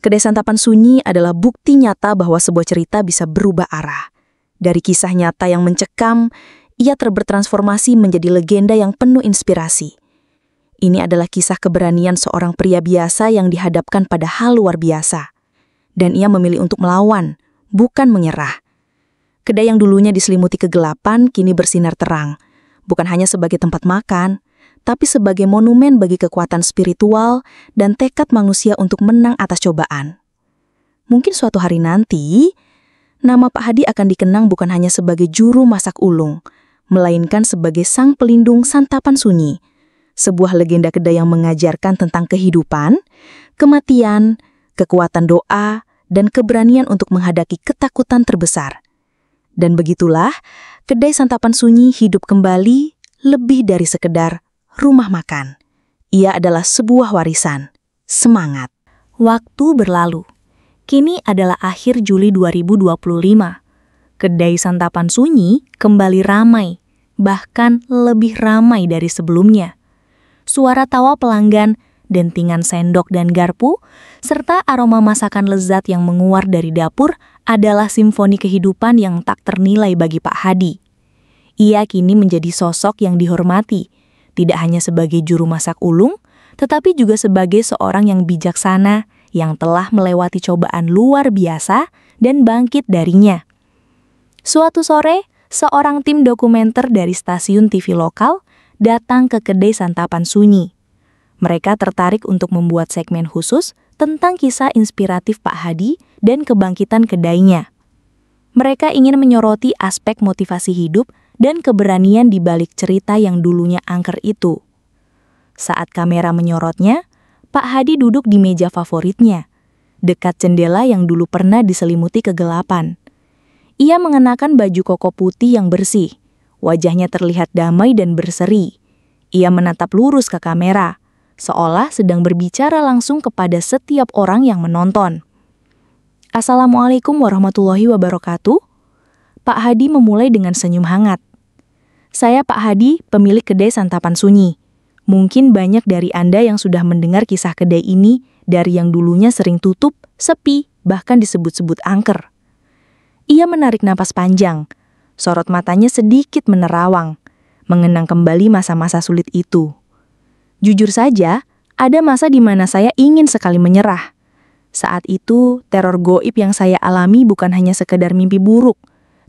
Kedai santapan sunyi adalah bukti nyata bahwa sebuah cerita bisa berubah arah. Dari kisah nyata yang mencekam, ia bertransformasi menjadi legenda yang penuh inspirasi. Ini adalah kisah keberanian seorang pria biasa yang dihadapkan pada hal luar biasa. Dan ia memilih untuk melawan, bukan menyerah. Kedai yang dulunya diselimuti kegelapan kini bersinar terang, bukan hanya sebagai tempat makan, tapi sebagai monumen bagi kekuatan spiritual dan tekad manusia untuk menang atas cobaan. Mungkin suatu hari nanti, nama Pak Hadi akan dikenang bukan hanya sebagai juru masak ulung, melainkan sebagai sang pelindung santapan sunyi, sebuah legenda kedai yang mengajarkan tentang kehidupan, kematian, kekuatan doa, dan keberanian untuk menghadapi ketakutan terbesar. Dan begitulah, kedai santapan sunyi hidup kembali lebih dari sekedar rumah makan. Ia adalah sebuah warisan, semangat. Waktu berlalu. Kini adalah akhir Juli 2025. Kedai santapan sunyi kembali ramai, bahkan lebih ramai dari sebelumnya. Suara tawa pelanggan, dentingan sendok dan garpu, serta aroma masakan lezat yang menguar dari dapur adalah simfoni kehidupan yang tak ternilai bagi Pak Hadi. Ia kini menjadi sosok yang dihormati, tidak hanya sebagai juru masak ulung, tetapi juga sebagai seorang yang bijaksana yang telah melewati cobaan luar biasa dan bangkit darinya. Suatu sore, seorang tim dokumenter dari stasiun TV lokal datang ke kedai santapan sunyi. Mereka tertarik untuk membuat segmen khusus tentang kisah inspiratif Pak Hadi dan kebangkitan kedainya. Mereka ingin menyoroti aspek motivasi hidup dan keberanian di balik cerita yang dulunya angker itu. Saat kamera menyorotnya, Pak Hadi duduk di meja favoritnya, dekat jendela yang dulu pernah diselimuti kegelapan. Ia mengenakan baju koko putih yang bersih. Wajahnya terlihat damai dan berseri. Ia menatap lurus ke kamera, seolah sedang berbicara langsung kepada setiap orang yang menonton. Assalamualaikum warahmatullahi wabarakatuh. Pak Hadi memulai dengan senyum hangat. Saya Pak Hadi, pemilik kedai santapan sunyi. Mungkin banyak dari Anda yang sudah mendengar kisah kedai ini dari yang dulunya sering tutup, sepi, bahkan disebut-sebut angker. Ia menarik napas panjang. Sorot matanya sedikit menerawang, mengenang kembali masa-masa sulit itu. Jujur saja, ada masa di mana saya ingin sekali menyerah. Saat itu, teror goib yang saya alami bukan hanya sekedar mimpi buruk,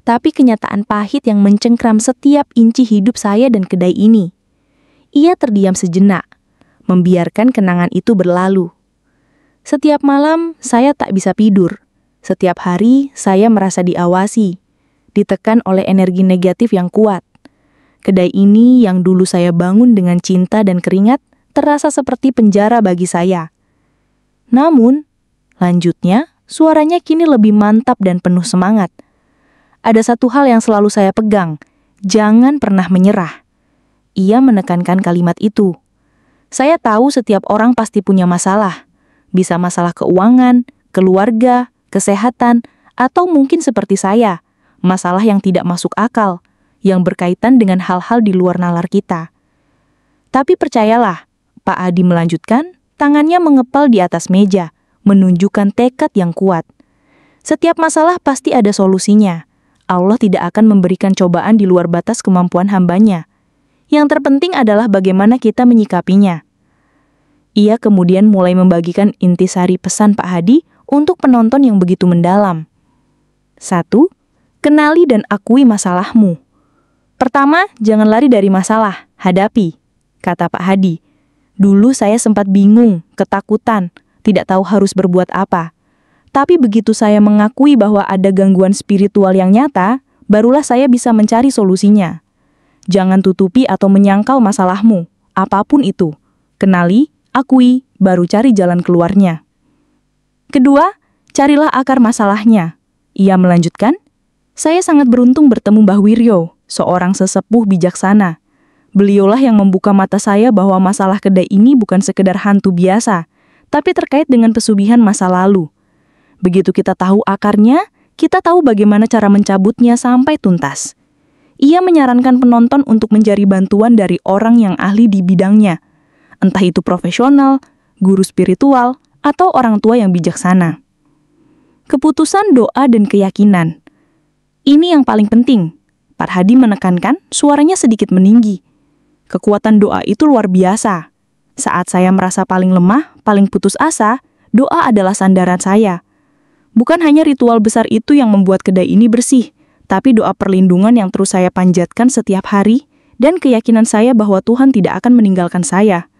tapi kenyataan pahit yang mencengkram setiap inci hidup saya dan kedai ini. Ia terdiam sejenak, membiarkan kenangan itu berlalu. Setiap malam, saya tak bisa tidur. Setiap hari, saya merasa diawasi, ditekan oleh energi negatif yang kuat. Kedai ini yang dulu saya bangun dengan cinta dan keringat, terasa seperti penjara bagi saya. Namun, lanjutnya, suaranya kini lebih mantap dan penuh semangat. Ada satu hal yang selalu saya pegang, jangan pernah menyerah. Ia menekankan kalimat itu. Saya tahu setiap orang pasti punya masalah. Bisa masalah keuangan, keluarga, kesehatan, atau mungkin seperti saya, masalah yang tidak masuk akal, yang berkaitan dengan hal-hal di luar nalar kita. Tapi percayalah, Pak Hadi melanjutkan, tangannya mengepal di atas meja, menunjukkan tekad yang kuat. Setiap masalah pasti ada solusinya. Allah tidak akan memberikan cobaan di luar batas kemampuan hambanya. Yang terpenting adalah bagaimana kita menyikapinya. Ia kemudian mulai membagikan intisari pesan Pak Hadi untuk penonton yang begitu mendalam. 1. Kenali dan akui masalahmu. Pertama, jangan lari dari masalah, hadapi, kata Pak Hadi. Dulu saya sempat bingung, ketakutan, tidak tahu harus berbuat apa. Tapi begitu saya mengakui bahwa ada gangguan spiritual yang nyata, barulah saya bisa mencari solusinya. Jangan tutupi atau menyangkal masalahmu, apapun itu. Kenali, akui, baru cari jalan keluarnya. Kedua, carilah akar masalahnya. Ia melanjutkan, saya sangat beruntung bertemu Mbah Wiryo, seorang sesepuh bijaksana. Beliaulah yang membuka mata saya bahwa masalah kedai ini bukan sekedar hantu biasa, tapi terkait dengan pesugihan masa lalu. Begitu kita tahu akarnya, kita tahu bagaimana cara mencabutnya sampai tuntas. Ia menyarankan penonton untuk mencari bantuan dari orang yang ahli di bidangnya, entah itu profesional, guru spiritual, atau orang tua yang bijaksana. Keputusan, doa, dan keyakinan. Ini yang paling penting. Pak Hadi menekankan, suaranya sedikit meninggi. Kekuatan doa itu luar biasa. Saat saya merasa paling lemah, paling putus asa, doa adalah sandaran saya. Bukan hanya ritual besar itu yang membuat kedai ini bersih, tapi doa perlindungan yang terus saya panjatkan setiap hari, dan keyakinan saya bahwa Tuhan tidak akan meninggalkan saya.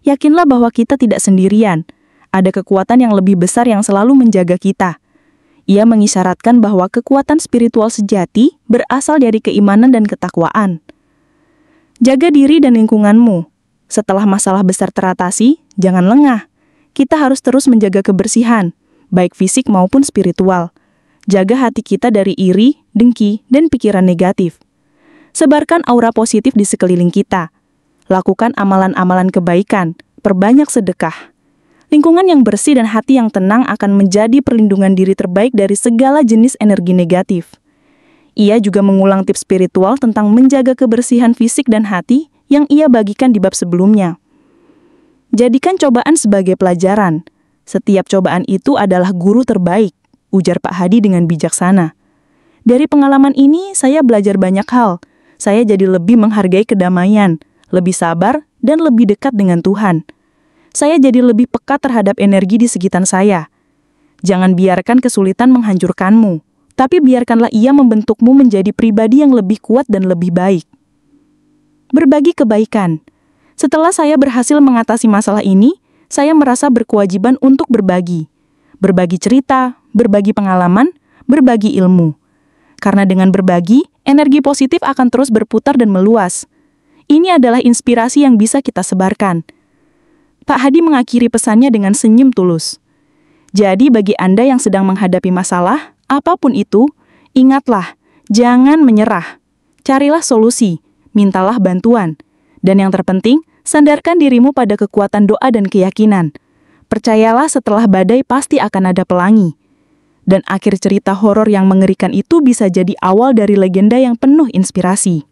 Yakinlah bahwa kita tidak sendirian. Ada kekuatan yang lebih besar yang selalu menjaga kita. Ia mengisyaratkan bahwa kekuatan spiritual sejati berasal dari keimanan dan ketakwaan. Jaga diri dan lingkunganmu. Setelah masalah besar teratasi, jangan lengah. Kita harus terus menjaga kebersihan, baik fisik maupun spiritual. Jaga hati kita dari iri, dengki, dan pikiran negatif. Sebarkan aura positif di sekeliling kita. Lakukan amalan-amalan kebaikan, perbanyak sedekah. Lingkungan yang bersih dan hati yang tenang akan menjadi perlindungan diri terbaik dari segala jenis energi negatif. Ia juga mengulang tips spiritual tentang menjaga kebersihan fisik dan hati yang ia bagikan di bab sebelumnya. Jadikan cobaan sebagai pelajaran. Setiap cobaan itu adalah guru terbaik, ujar Pak Hadi dengan bijaksana. Dari pengalaman ini, saya belajar banyak hal, saya jadi lebih menghargai kedamaian, lebih sabar, dan lebih dekat dengan Tuhan. Saya jadi lebih peka terhadap energi di sekitar saya. Jangan biarkan kesulitan menghancurkanmu, tapi biarkanlah ia membentukmu menjadi pribadi yang lebih kuat dan lebih baik. Berbagi kebaikan. Setelah saya berhasil mengatasi masalah ini, saya merasa berkewajiban untuk berbagi. Berbagi cerita, berbagi pengalaman, berbagi ilmu. Karena dengan berbagi, energi positif akan terus berputar dan meluas. Ini adalah inspirasi yang bisa kita sebarkan. Pak Hadi mengakhiri pesannya dengan senyum tulus. Jadi bagi Anda yang sedang menghadapi masalah, apapun itu, ingatlah, jangan menyerah. Carilah solusi, mintalah bantuan. Dan yang terpenting, sandarkan dirimu pada kekuatan doa dan keyakinan. Percayalah setelah badai pasti akan ada pelangi. Dan akhir cerita horor yang mengerikan itu bisa jadi awal dari legenda yang penuh inspirasi.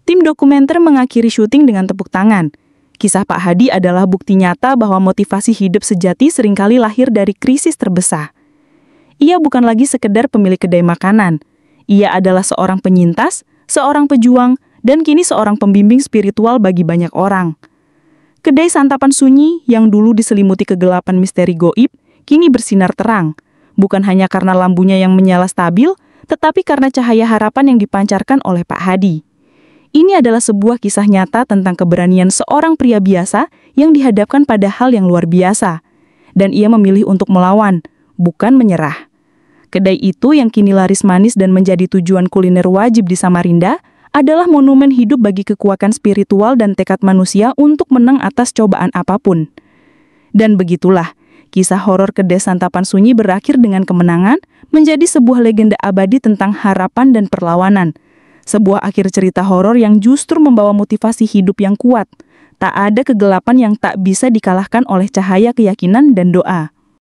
Tim dokumenter mengakhiri syuting dengan tepuk tangan. Kisah Pak Hadi adalah bukti nyata bahwa motivasi hidup sejati seringkali lahir dari krisis terbesar. Ia bukan lagi sekedar pemilik kedai makanan. Ia adalah seorang penyintas, seorang pejuang, dan kini seorang pembimbing spiritual bagi banyak orang. Kedai santapan sunyi yang dulu diselimuti kegelapan misteri goib, kini bersinar terang. Bukan hanya karena lampunya yang menyala stabil, tetapi karena cahaya harapan yang dipancarkan oleh Pak Hadi. Ini adalah sebuah kisah nyata tentang keberanian seorang pria biasa yang dihadapkan pada hal yang luar biasa. Dan ia memilih untuk melawan, bukan menyerah. Kedai itu yang kini laris manis dan menjadi tujuan kuliner wajib di Samarinda, adalah monumen hidup bagi kekuatan spiritual dan tekad manusia untuk menang atas cobaan apapun. Dan begitulah, kisah horor kedai santapan sunyi berakhir dengan kemenangan, menjadi sebuah legenda abadi tentang harapan dan perlawanan. Sebuah akhir cerita horor yang justru membawa motivasi hidup yang kuat. Tak ada kegelapan yang tak bisa dikalahkan oleh cahaya keyakinan dan doa.